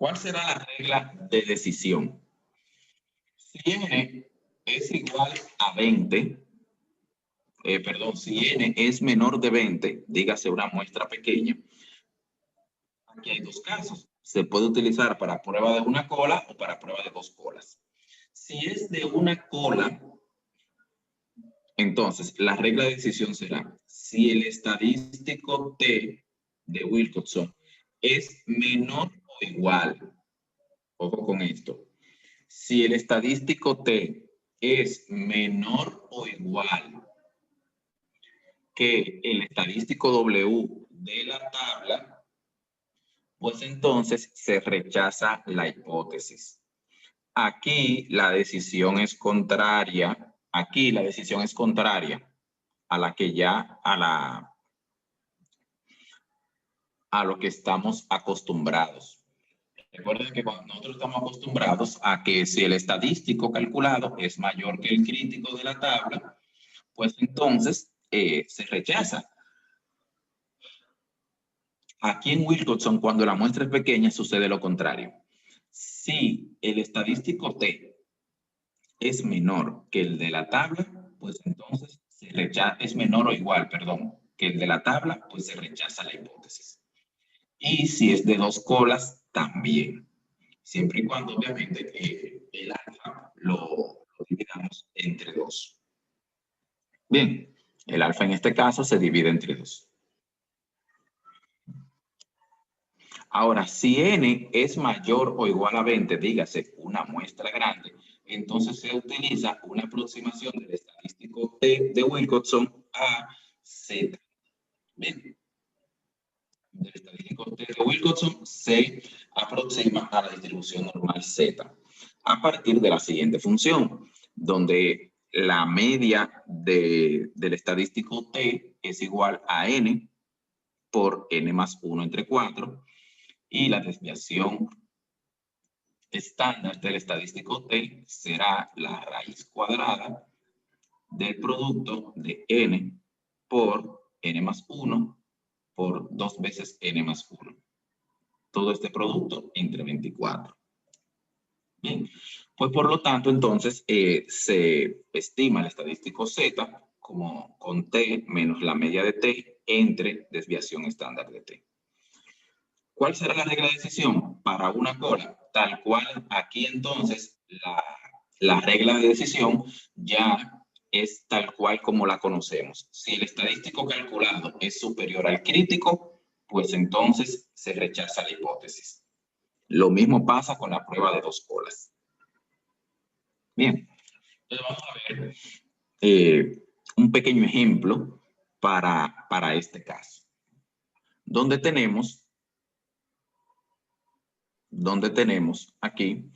¿Cuál será la regla de decisión? Si n es igual a 20, si n es menor de 20, dígase una muestra pequeña, aquí hay dos casos. Se puede utilizar para prueba de una cola o para prueba de dos colas. Si es de una cola, entonces la regla de decisión será: si el estadístico T de Wilcoxon es menor o igual, ojo con esto, si el estadístico T es menor o igual que el estadístico W de la tabla, pues entonces se rechaza la hipótesis. Aquí la decisión es contraria. Aquí la decisión es contraria a la que ya, a lo que estamos acostumbrados. Recuerden que cuando nosotros estamos acostumbrados a que si el estadístico calculado es mayor que el crítico de la tabla, pues entonces se rechaza. Aquí en Wilcoxon, cuando la muestra es pequeña, sucede lo contrario. Si el estadístico T es menor que el de la tabla, pues entonces se rechaza, es menor o igual, perdón, que el de la tabla, pues se rechaza la hipótesis. Y si es de dos colas, también. Siempre y cuando, obviamente, el alfa lo dividamos entre 2. Bien, el alfa en este caso se divide entre 2. Ahora, si n es mayor o igual a 20, dígase una muestra grande, entonces se utiliza una aproximación del estadístico T de Wilcoxon a Z. Bien. Del estadístico T de Wilcoxon se aproxima a la distribución normal Z a partir de la siguiente función, donde la media del estadístico T es igual a n por n más 1 entre 4, y la desviación estándar del estadístico T será la raíz cuadrada del producto de n por n más 1 por 2 veces n más 1. Todo este producto entre 24. Bien, pues por lo tanto entonces se estima el estadístico Z como con T menos la media de T entre desviación estándar de T. ¿Cuál será la regla de decisión para una cola? Tal cual aquí entonces la regla de decisión ya es tal cual como la conocemos. Si el estadístico calculado es superior al crítico, pues entonces se rechaza la hipótesis. Lo mismo pasa con la prueba de dos colas. Bien, entonces vamos a ver un pequeño ejemplo para este caso. Donde tenemos aquí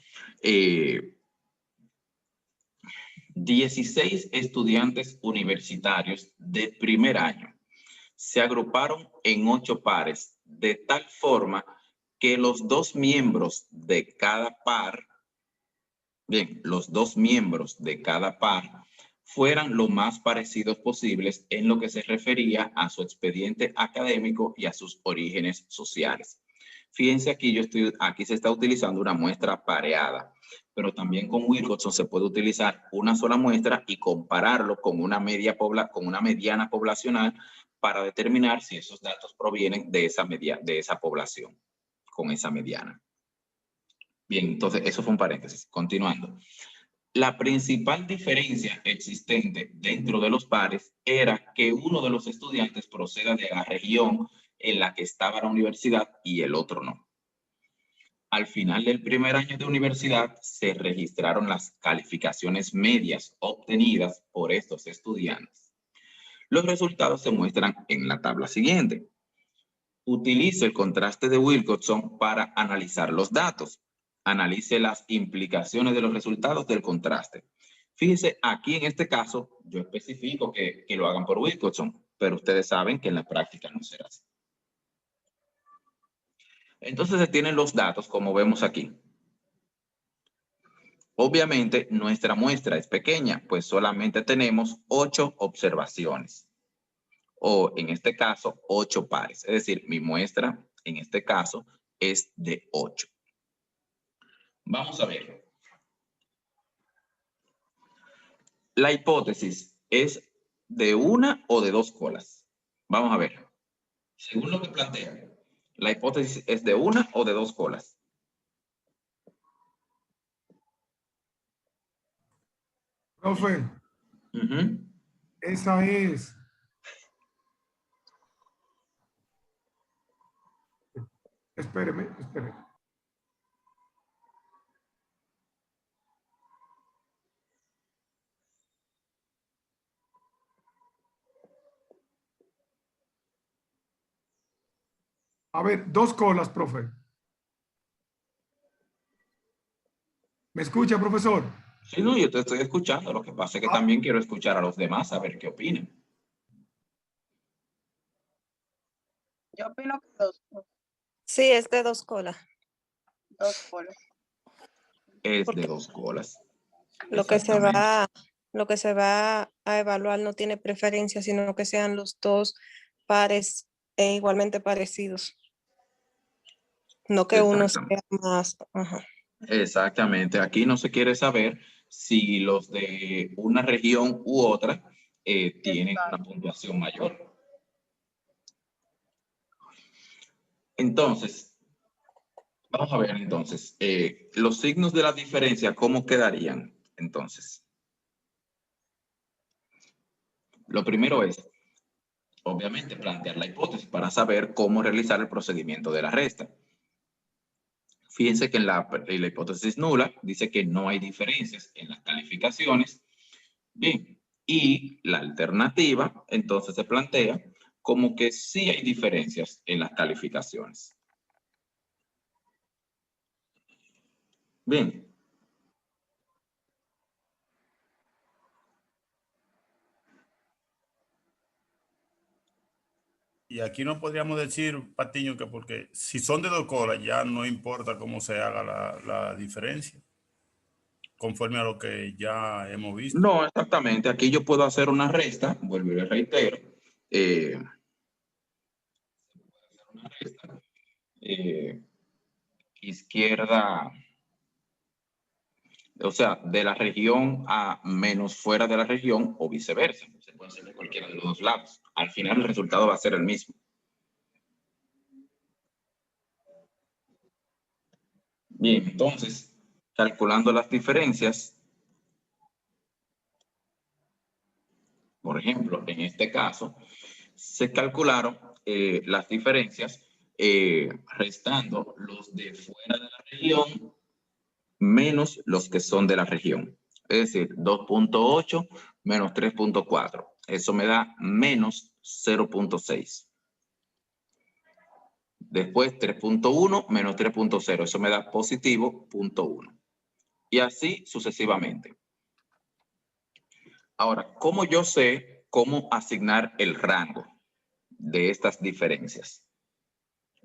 16 estudiantes universitarios de primer año. Se agruparon en 8 pares de tal forma que los dos miembros de cada par, fueran lo más parecidos posibles en lo que se refería a su expediente académico y a sus orígenes sociales. Fíjense aquí, aquí se está utilizando una muestra pareada, pero también con Wilcoxon se puede utilizar una sola muestra y compararlo con una mediana poblacional para determinar si esos datos provienen de esa población, con esa mediana. Bien, entonces eso fue un paréntesis. Continuando. La principal diferencia existente dentro de los pares era que uno de los estudiantes proceda de la región en la que estaba la universidad y el otro no. Al final del primer año de universidad se registraron las calificaciones medias obtenidas por estos estudiantes. Los resultados se muestran en la tabla siguiente. Utilice el contraste de Wilcoxon para analizar los datos. Analice las implicaciones de los resultados del contraste. Fíjense, aquí en este caso, yo especifico que lo hagan por Wilcoxon, pero ustedes saben que en la práctica no será así. Entonces se tienen los datos como vemos aquí. Obviamente nuestra muestra es pequeña, pues solamente tenemos 8 observaciones. O en este caso, 8 pares. Es decir, mi muestra en este caso es de 8. Vamos a ver. La hipótesis es de una o de dos colas. Vamos a ver. Según lo que plantea, la hipótesis es de una o de dos colas. Profe, esa es. Espéreme. A ver, dos colas, profe. ¿Me escucha, profesor? Sí, no, yo te estoy escuchando. Lo que pasa es que también quiero escuchar a los demás, a ver qué opinan. Yo opino que dos. Sí, es de dos colas. Dos colas. Es de dos colas. Lo que se va a evaluar no tiene preferencia, sino que sean los dos pares igualmente parecidos. No que uno sea más. Ajá. Exactamente. Aquí no se quiere saber si los de una región u otra tienen una puntuación mayor. Entonces, vamos a ver entonces, los signos de la diferencia, ¿cómo quedarían? Entonces, lo primero es, obviamente, plantear la hipótesis para saber cómo realizar el procedimiento de la resta. Fíjense que en la hipótesis nula dice que no hay diferencias en las calificaciones. Bien, y la alternativa entonces se plantea como que sí hay diferencias en las calificaciones. Bien. Y aquí no podríamos decir, Patiño, que porque si son de dos colas ya no importa cómo se haga la diferencia, conforme a lo que ya hemos visto. No, exactamente. Aquí yo puedo hacer una resta, vuelvo y le reitero. Una resta. Izquierda, o sea, de la región a menos fuera de la región o viceversa. Se puede hacer de cualquiera de los dos lados. Al final el resultado va a ser el mismo. Bien, entonces, calculando las diferencias, por ejemplo, en este caso, se calcularon las diferencias restando los de fuera de la región menos los que son de la región. Es decir, 2.8 menos 3.4. Eso me da menos 0.6. Después 3.1 menos 3.0. Eso me da positivo 0.1. Y así sucesivamente. Ahora, ¿cómo yo sé cómo asignar el rango de estas diferencias?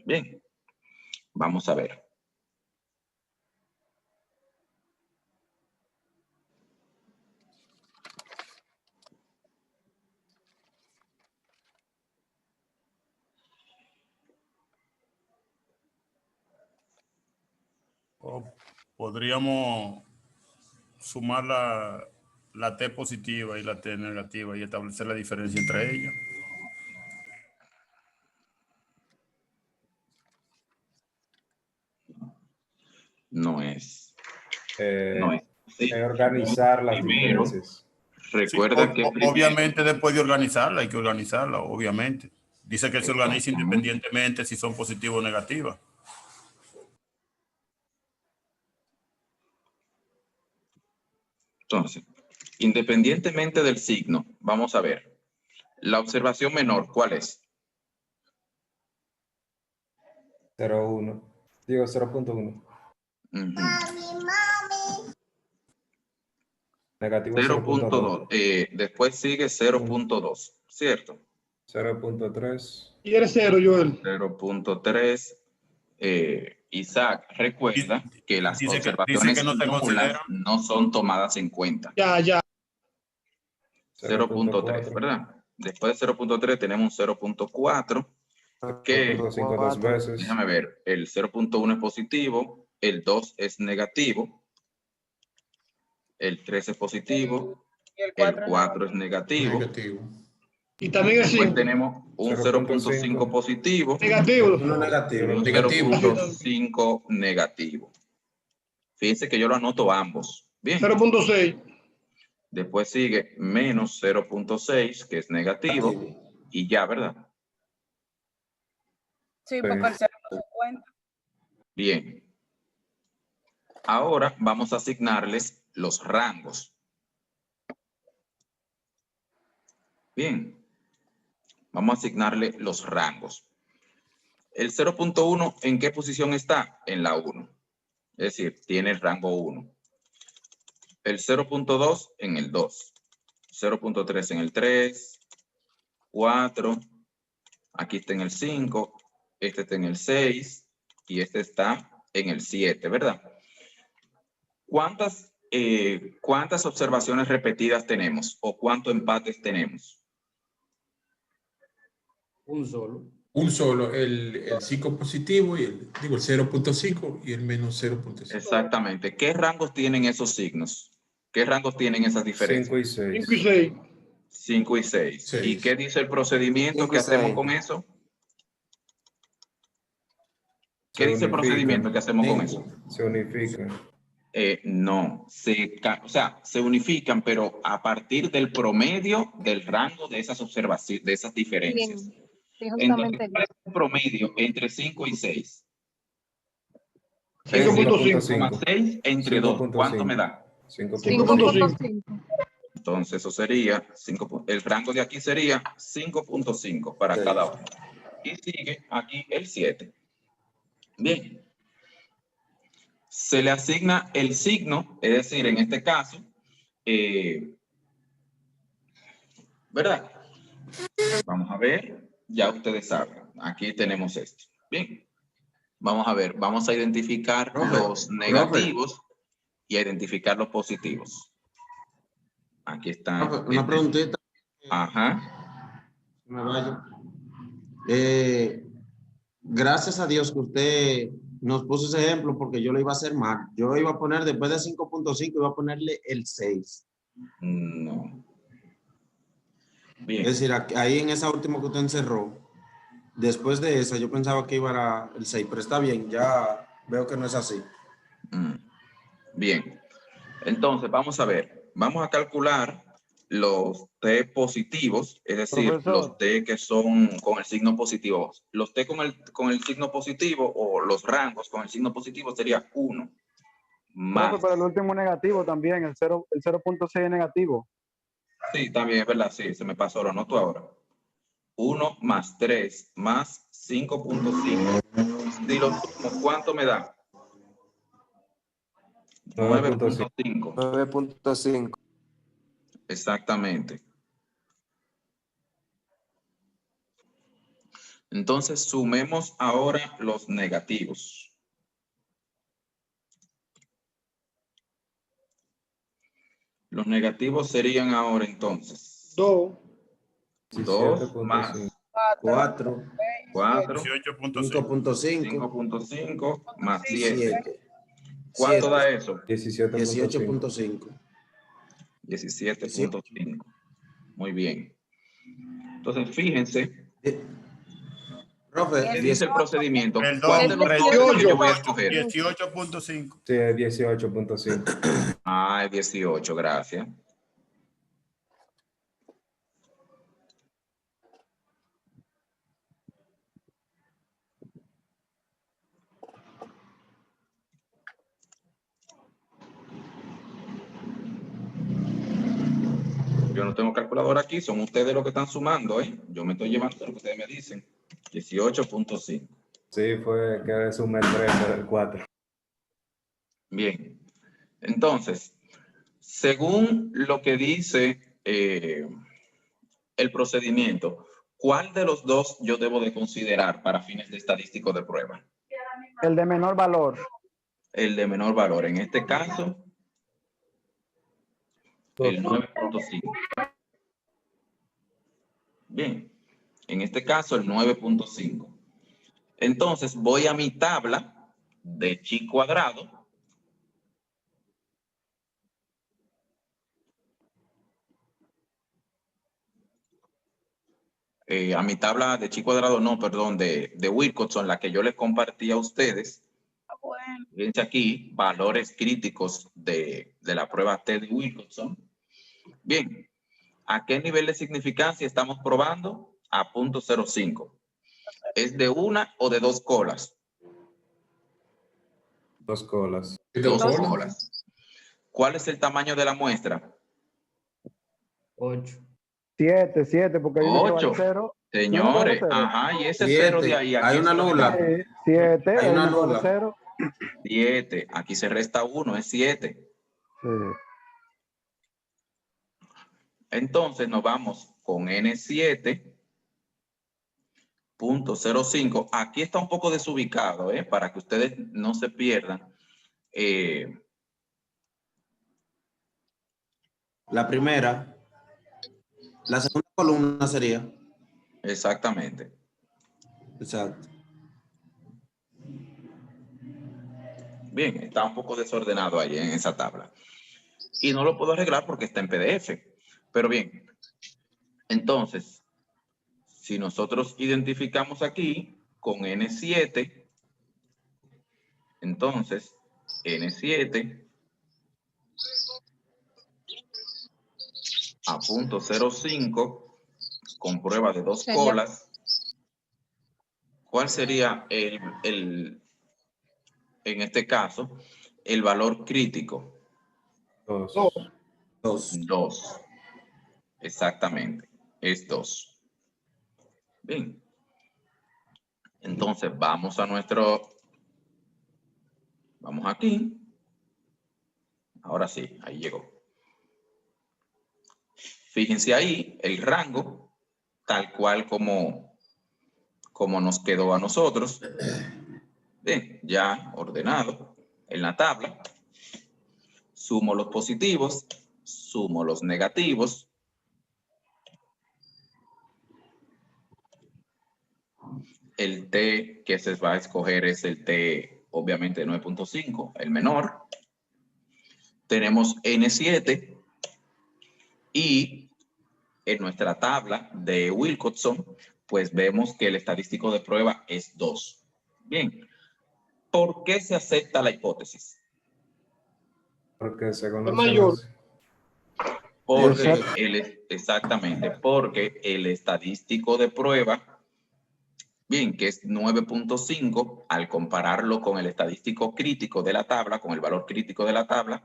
Bien, vamos a ver. O podríamos sumar la T positiva y la T negativa y establecer la diferencia entre ellas. No es. Organizar las diferencias. Recuerda Sí, que obviamente después de organizarla, hay que organizarla, obviamente. Dice que se organiza independientemente si son positivas o negativas. Entonces, independientemente del signo, vamos a ver. La observación menor, ¿cuál es? 0.1. Digo 0.1. Negativo 0.2. Después sigue 0.2, ¿cierto? 0.3. Y eres 0, Joel. 0.3. Isaac, recuerda que las observaciones nulas no son tomadas en cuenta. Ya. 0.3, ¿verdad? Después de 0.3 tenemos 0.4, que, dos veces. déjame ver, el 0.1 es positivo, el 2 es negativo, el 3 es positivo, el 4 es negativo. Y también el Después 5. tenemos un 0.5 positivo. Negativo. Uno negativo. Un Negativo. 0.5 negativo. Fíjense que yo lo anoto ambos. Bien. 0.6. Después sigue menos 0.6, que es negativo. Y ya, ¿verdad? Sí, porque el 0 no se cuenta. Bien. Ahora vamos a asignarles los rangos. Bien. Vamos a asignarle los rangos. El 0.1, ¿en qué posición está? En la 1. Es decir, tiene el rango 1. El 0.2 en el 2. 0.3 en el 3. 4. Aquí está en el 5. Este está en el 6. Y este está en el 7, ¿verdad? ¿Cuántas observaciones repetidas tenemos? ¿O cuántos empates tenemos? Un solo. Un solo, el 5 positivo y el 0.5 y el menos 0.5. Exactamente. ¿Qué rangos tienen esos signos? ¿Qué rangos tienen esas diferencias? 5 y 6. 5 y 6. 5 y 6. ¿Y qué dice el procedimiento que hacemos con eso? ¿Qué dice el procedimiento que hacemos con eso? Se unifican. No, se unifican, pero a partir del promedio del rango de esas observaciones, de esas diferencias. Sí, Entonces, ¿cuál es el promedio entre 5 y 6? 5.5. 6 entre 2, ¿cuánto me da? 5.5. Entonces, eso sería, el rango de aquí sería 5.5 para cada uno. Y sigue aquí el 7. Bien. Se le asigna el signo, es decir, en este caso, ¿verdad? Vamos a ver, ya ustedes saben, aquí tenemos esto. Bien, vamos a ver, vamos a identificar los negativos y a identificar los positivos. Aquí está. Una preguntita. Ajá. Me vaya. Gracias a Dios que usted nos puso ese ejemplo porque yo lo iba a hacer mal. Yo iba a poner, después de 5.5, iba a ponerle el 6. No. Bien. Es decir, ahí en esa última que usted encerró, después de esa, yo pensaba que iba a el 6, pero está bien, ya veo que no es así. Bien. Entonces, vamos a ver. Vamos a calcular los T positivos, es decir, Profesor. los T que son con el signo positivo. Los T con el signo positivo o los rangos con el signo positivo sería 1 más. Profe, pero el último negativo también, el 0.6 es negativo. Sí, también es verdad, sí, se me pasó, lo anoto ahora. 1 más 3 más 5.5. Si lo sumo, ¿cuánto me da? 9.5. 9.5. Exactamente. Entonces, sumemos ahora los negativos. Los negativos serían ahora entonces 2 más 4. 5.5 5.5 más 10. 7. ¿Cuánto da eso? 18.5. 17.5. Muy bien. Entonces, fíjense. Profe, ¿Qué dice el procedimiento? Perdón, ¿Cuál de los dos que yo voy a escoger? 18.5. Sí, es 18.5. Ah, es 18, gracias. Yo no tengo calculadora aquí, son ustedes los que están sumando, ¿eh? Yo me estoy llevando lo que ustedes me dicen. 18.5. Sí, fue que sumé el 3 por el 4. Bien. Entonces, según lo que dice el procedimiento, ¿cuál de los dos yo debo de considerar para fines de estadístico de prueba? El de menor valor. El de menor valor. En este caso, el 9.5. Bien. En este caso, el 9.5. Entonces, voy a mi tabla de chi cuadrado a mi tabla de chi cuadrado, no, perdón, de Wilcoxon, la que yo les compartí a ustedes. Fíjense aquí, valores críticos de la prueba T de Wilcoxon. Bien, ¿a qué nivel de significancia estamos probando? A 0.05. ¿Es de una o de dos colas? Dos colas. Dos colas. ¿Cuál es el tamaño de la muestra? 8. 7, porque hay una que vale 8. 0. Señores, ajá, y ese 7. 0 de ahí. Hay una nula. 7, Hay una que vale nula. 0. 7. Aquí se resta 1, es 7. Sí. Entonces nos vamos con N7.05. Aquí está un poco desubicado, para que ustedes no se pierdan. La primera. La segunda columna sería. Exactamente. Exacto. Bien, está un poco desordenado ahí en esa tabla. Y no lo puedo arreglar porque está en PDF. Pero bien, entonces, si nosotros identificamos aquí con N7, entonces N7 a 0.05 con prueba de dos colas, ¿cuál sería en este caso, el valor crítico? 2. Exactamente, es 2. Bien. Entonces vamos aquí. Ahora sí, ahí llegó. Fíjense ahí el rango, tal cual como nos quedó a nosotros. Bien, ya ordenado en la tabla. Sumo los positivos, sumo los negativos. El T que se va a escoger es el T, obviamente, 9.5, el menor. Tenemos N7 y en nuestra tabla de Wilcoxon, pues vemos que el estadístico de prueba es 2. Bien, ¿por qué se acepta la hipótesis? Porque se conoce mayor. más. Exactamente, porque el estadístico de prueba, bien, que es 9.5, al compararlo con el estadístico crítico de la tabla, con el valor crítico de la tabla,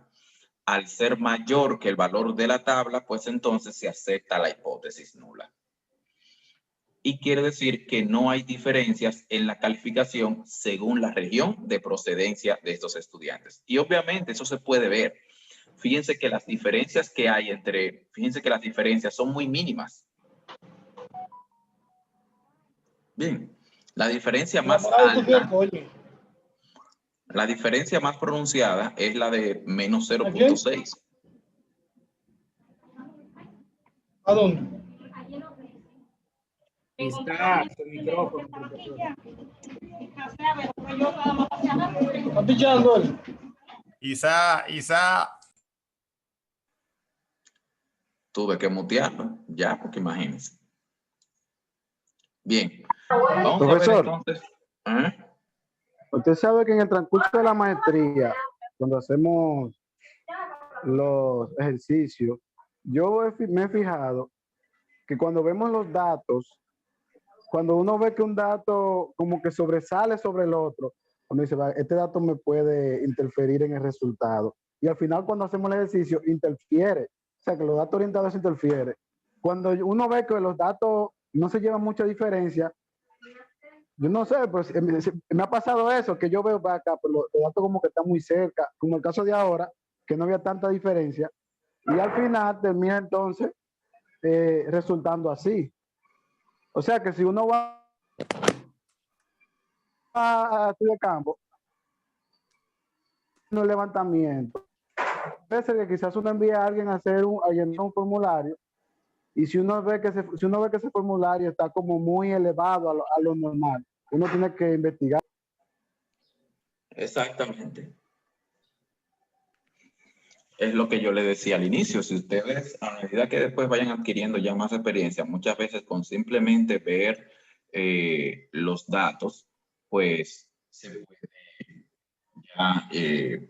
al ser mayor que el valor de la tabla, pues entonces se acepta la hipótesis nula. Y quiere decir que no hay diferencias en la calificación según la región de procedencia de estos estudiantes. Y obviamente eso se puede ver. Fíjense que las diferencias que hay fíjense que las diferencias son muy mínimas. Bien, la diferencia más alta, la diferencia más pronunciada es la de menos 0.6. ¿A dónde? Está su micrófono. ¿Está pichando él? Isa. Tuve que mutearlo, ya, porque imagínense. Bien, vamos Profesor, a ver entonces. Usted sabe que en el transcurso de la maestría, cuando hacemos los ejercicios, yo me he fijado que cuando vemos los datos, cuando uno ve que un dato como que sobresale sobre el otro, uno dice, este dato me puede interferir en el resultado. Y al final cuando hacemos el ejercicio, interfiere. O sea, que los datos orientados interfieren. Cuando uno ve que los datos no se llevan mucha diferencia, yo no sé, pues me ha pasado eso, que yo veo para acá, pero los datos como que están muy cerca, como el caso de ahora, que no había tanta diferencia, y al final termina entonces resultando así. O sea que si uno va a estudiar campo, no levantamiento, puede ser que quizás uno envíe a alguien a llenar un formulario, y si uno ve que ese formulario está como muy elevado a lo normal, uno tiene que investigar. Exactamente. Es lo que yo le decía al inicio. Si ustedes, a medida que después vayan adquiriendo ya más experiencia, muchas veces con simplemente ver los datos, pues se puede ya,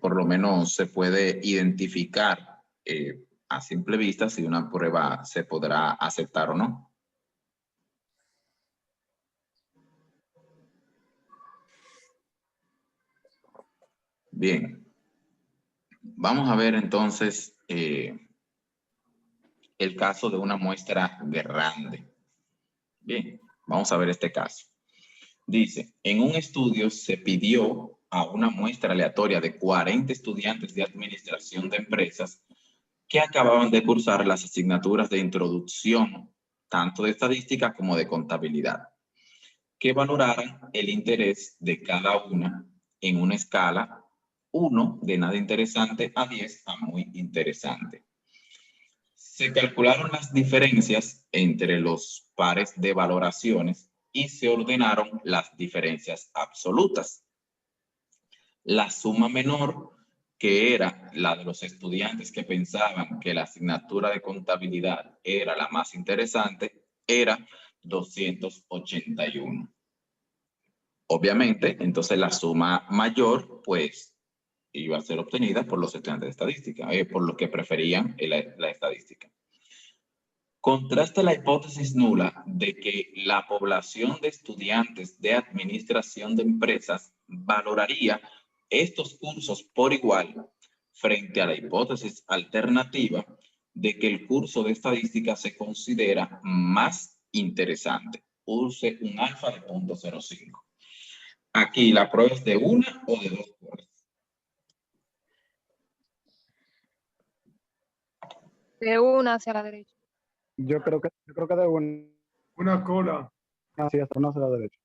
por lo menos se puede identificar a simple vista si una prueba se podrá aceptar o no. Bien. Vamos a ver entonces el caso de una muestra grande. Bien, vamos a ver este caso. Dice, en un estudio se pidió a una muestra aleatoria de 40 estudiantes de administración de empresas que acababan de cursar las asignaturas de introducción, tanto de estadística como de contabilidad, que valoraran el interés de cada una en una escala 1 de nada interesante a 10 a muy interesante. Se calcularon las diferencias entre los pares de valoraciones y se ordenaron las diferencias absolutas. La suma menor, que era la de los estudiantes que pensaban que la asignatura de contabilidad era la más interesante, era 281. Obviamente, entonces la suma mayor, pues, iba a ser obtenida por los estudiantes de estadística, por los que preferían la estadística. Contrasta la hipótesis nula de que la población de estudiantes de administración de empresas valoraría estos cursos por igual frente a la hipótesis alternativa de que el curso de estadística se considera más interesante. Use un alfa de 0.05. Aquí la prueba es de una o de dos colas. De una hacia la derecha. Yo creo que de una cola. Sí, hasta una hacia la derecha.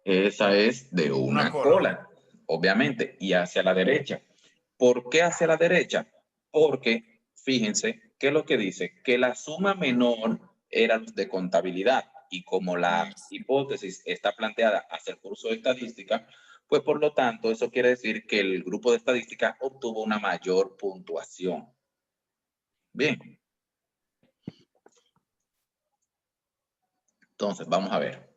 Esa es de una cola, obviamente, y hacia la derecha. ¿Por qué hacia la derecha? Porque, fíjense, ¿qué es lo que dice? Que la suma menor era de contabilidad, y como la hipótesis está planteada hacia el curso de estadística, pues por lo tanto, eso quiere decir que el grupo de estadística obtuvo una mayor puntuación. Bien. Entonces, vamos a ver.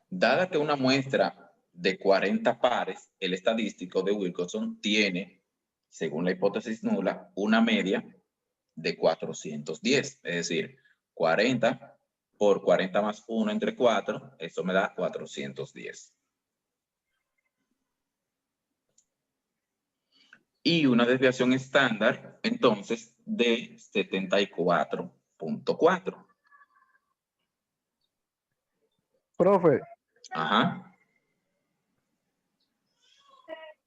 Dada que una muestra de 40 pares, el estadístico de Wilcoxon tiene, según la hipótesis nula, una media de 410. Es decir, 40 por 40 más 1 entre 4, eso me da 410. Y una desviación estándar, entonces, de 74.4. Profe. Ajá.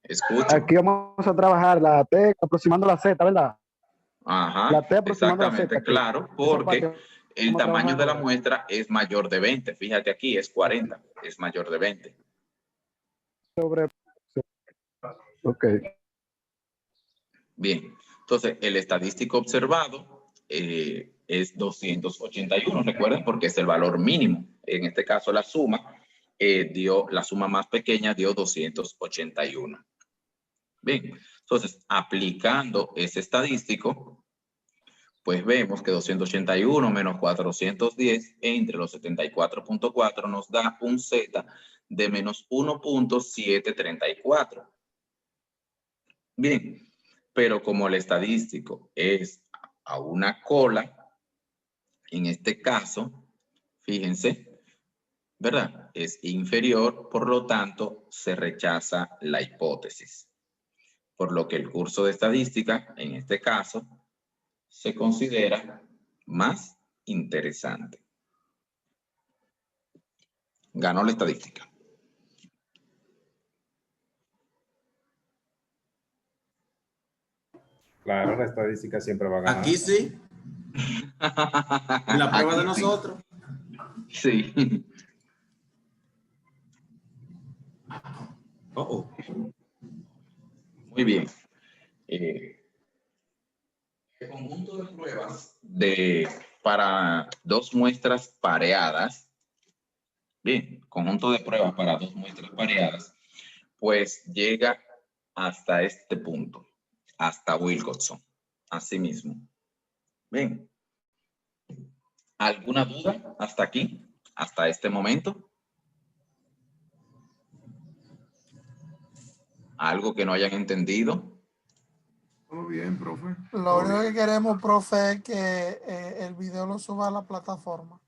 Escucha. Aquí vamos a trabajar la T aproximando la Z, ¿verdad? Ajá. La T aproximando la Z. Exactamente, claro, porque el tamaño de la muestra es mayor de 20. Fíjate aquí, es 40, es mayor de 20. Ok. Bien, entonces el estadístico observado es 281, recuerden, porque es el valor mínimo. En este caso la suma la suma más pequeña dio 281. Bien, entonces aplicando ese estadístico, pues vemos que 281 menos 410 entre los 74.4 nos da un Z de menos 1.734. Bien, pero como el estadístico es a una cola, en este caso, fíjense, ¿verdad? Es inferior, por lo tanto, se rechaza la hipótesis. Por lo que el curso de estadística, en este caso, se considera más interesante. Ganó la estadística. Claro, la estadística siempre va a ganar. Aquí sí. En la prueba de nosotros. Sí. Muy bien. El conjunto de pruebas para dos muestras pareadas. Bien, conjunto de pruebas para dos muestras pareadas, pues llega hasta este punto, hasta Wilcoxon, así mismo. Bien. ¿Alguna duda hasta aquí, hasta este momento? ¿Algo que no hayan entendido? Todo bien, profe. Lo único que queremos, profe, es que el video lo suba a la plataforma.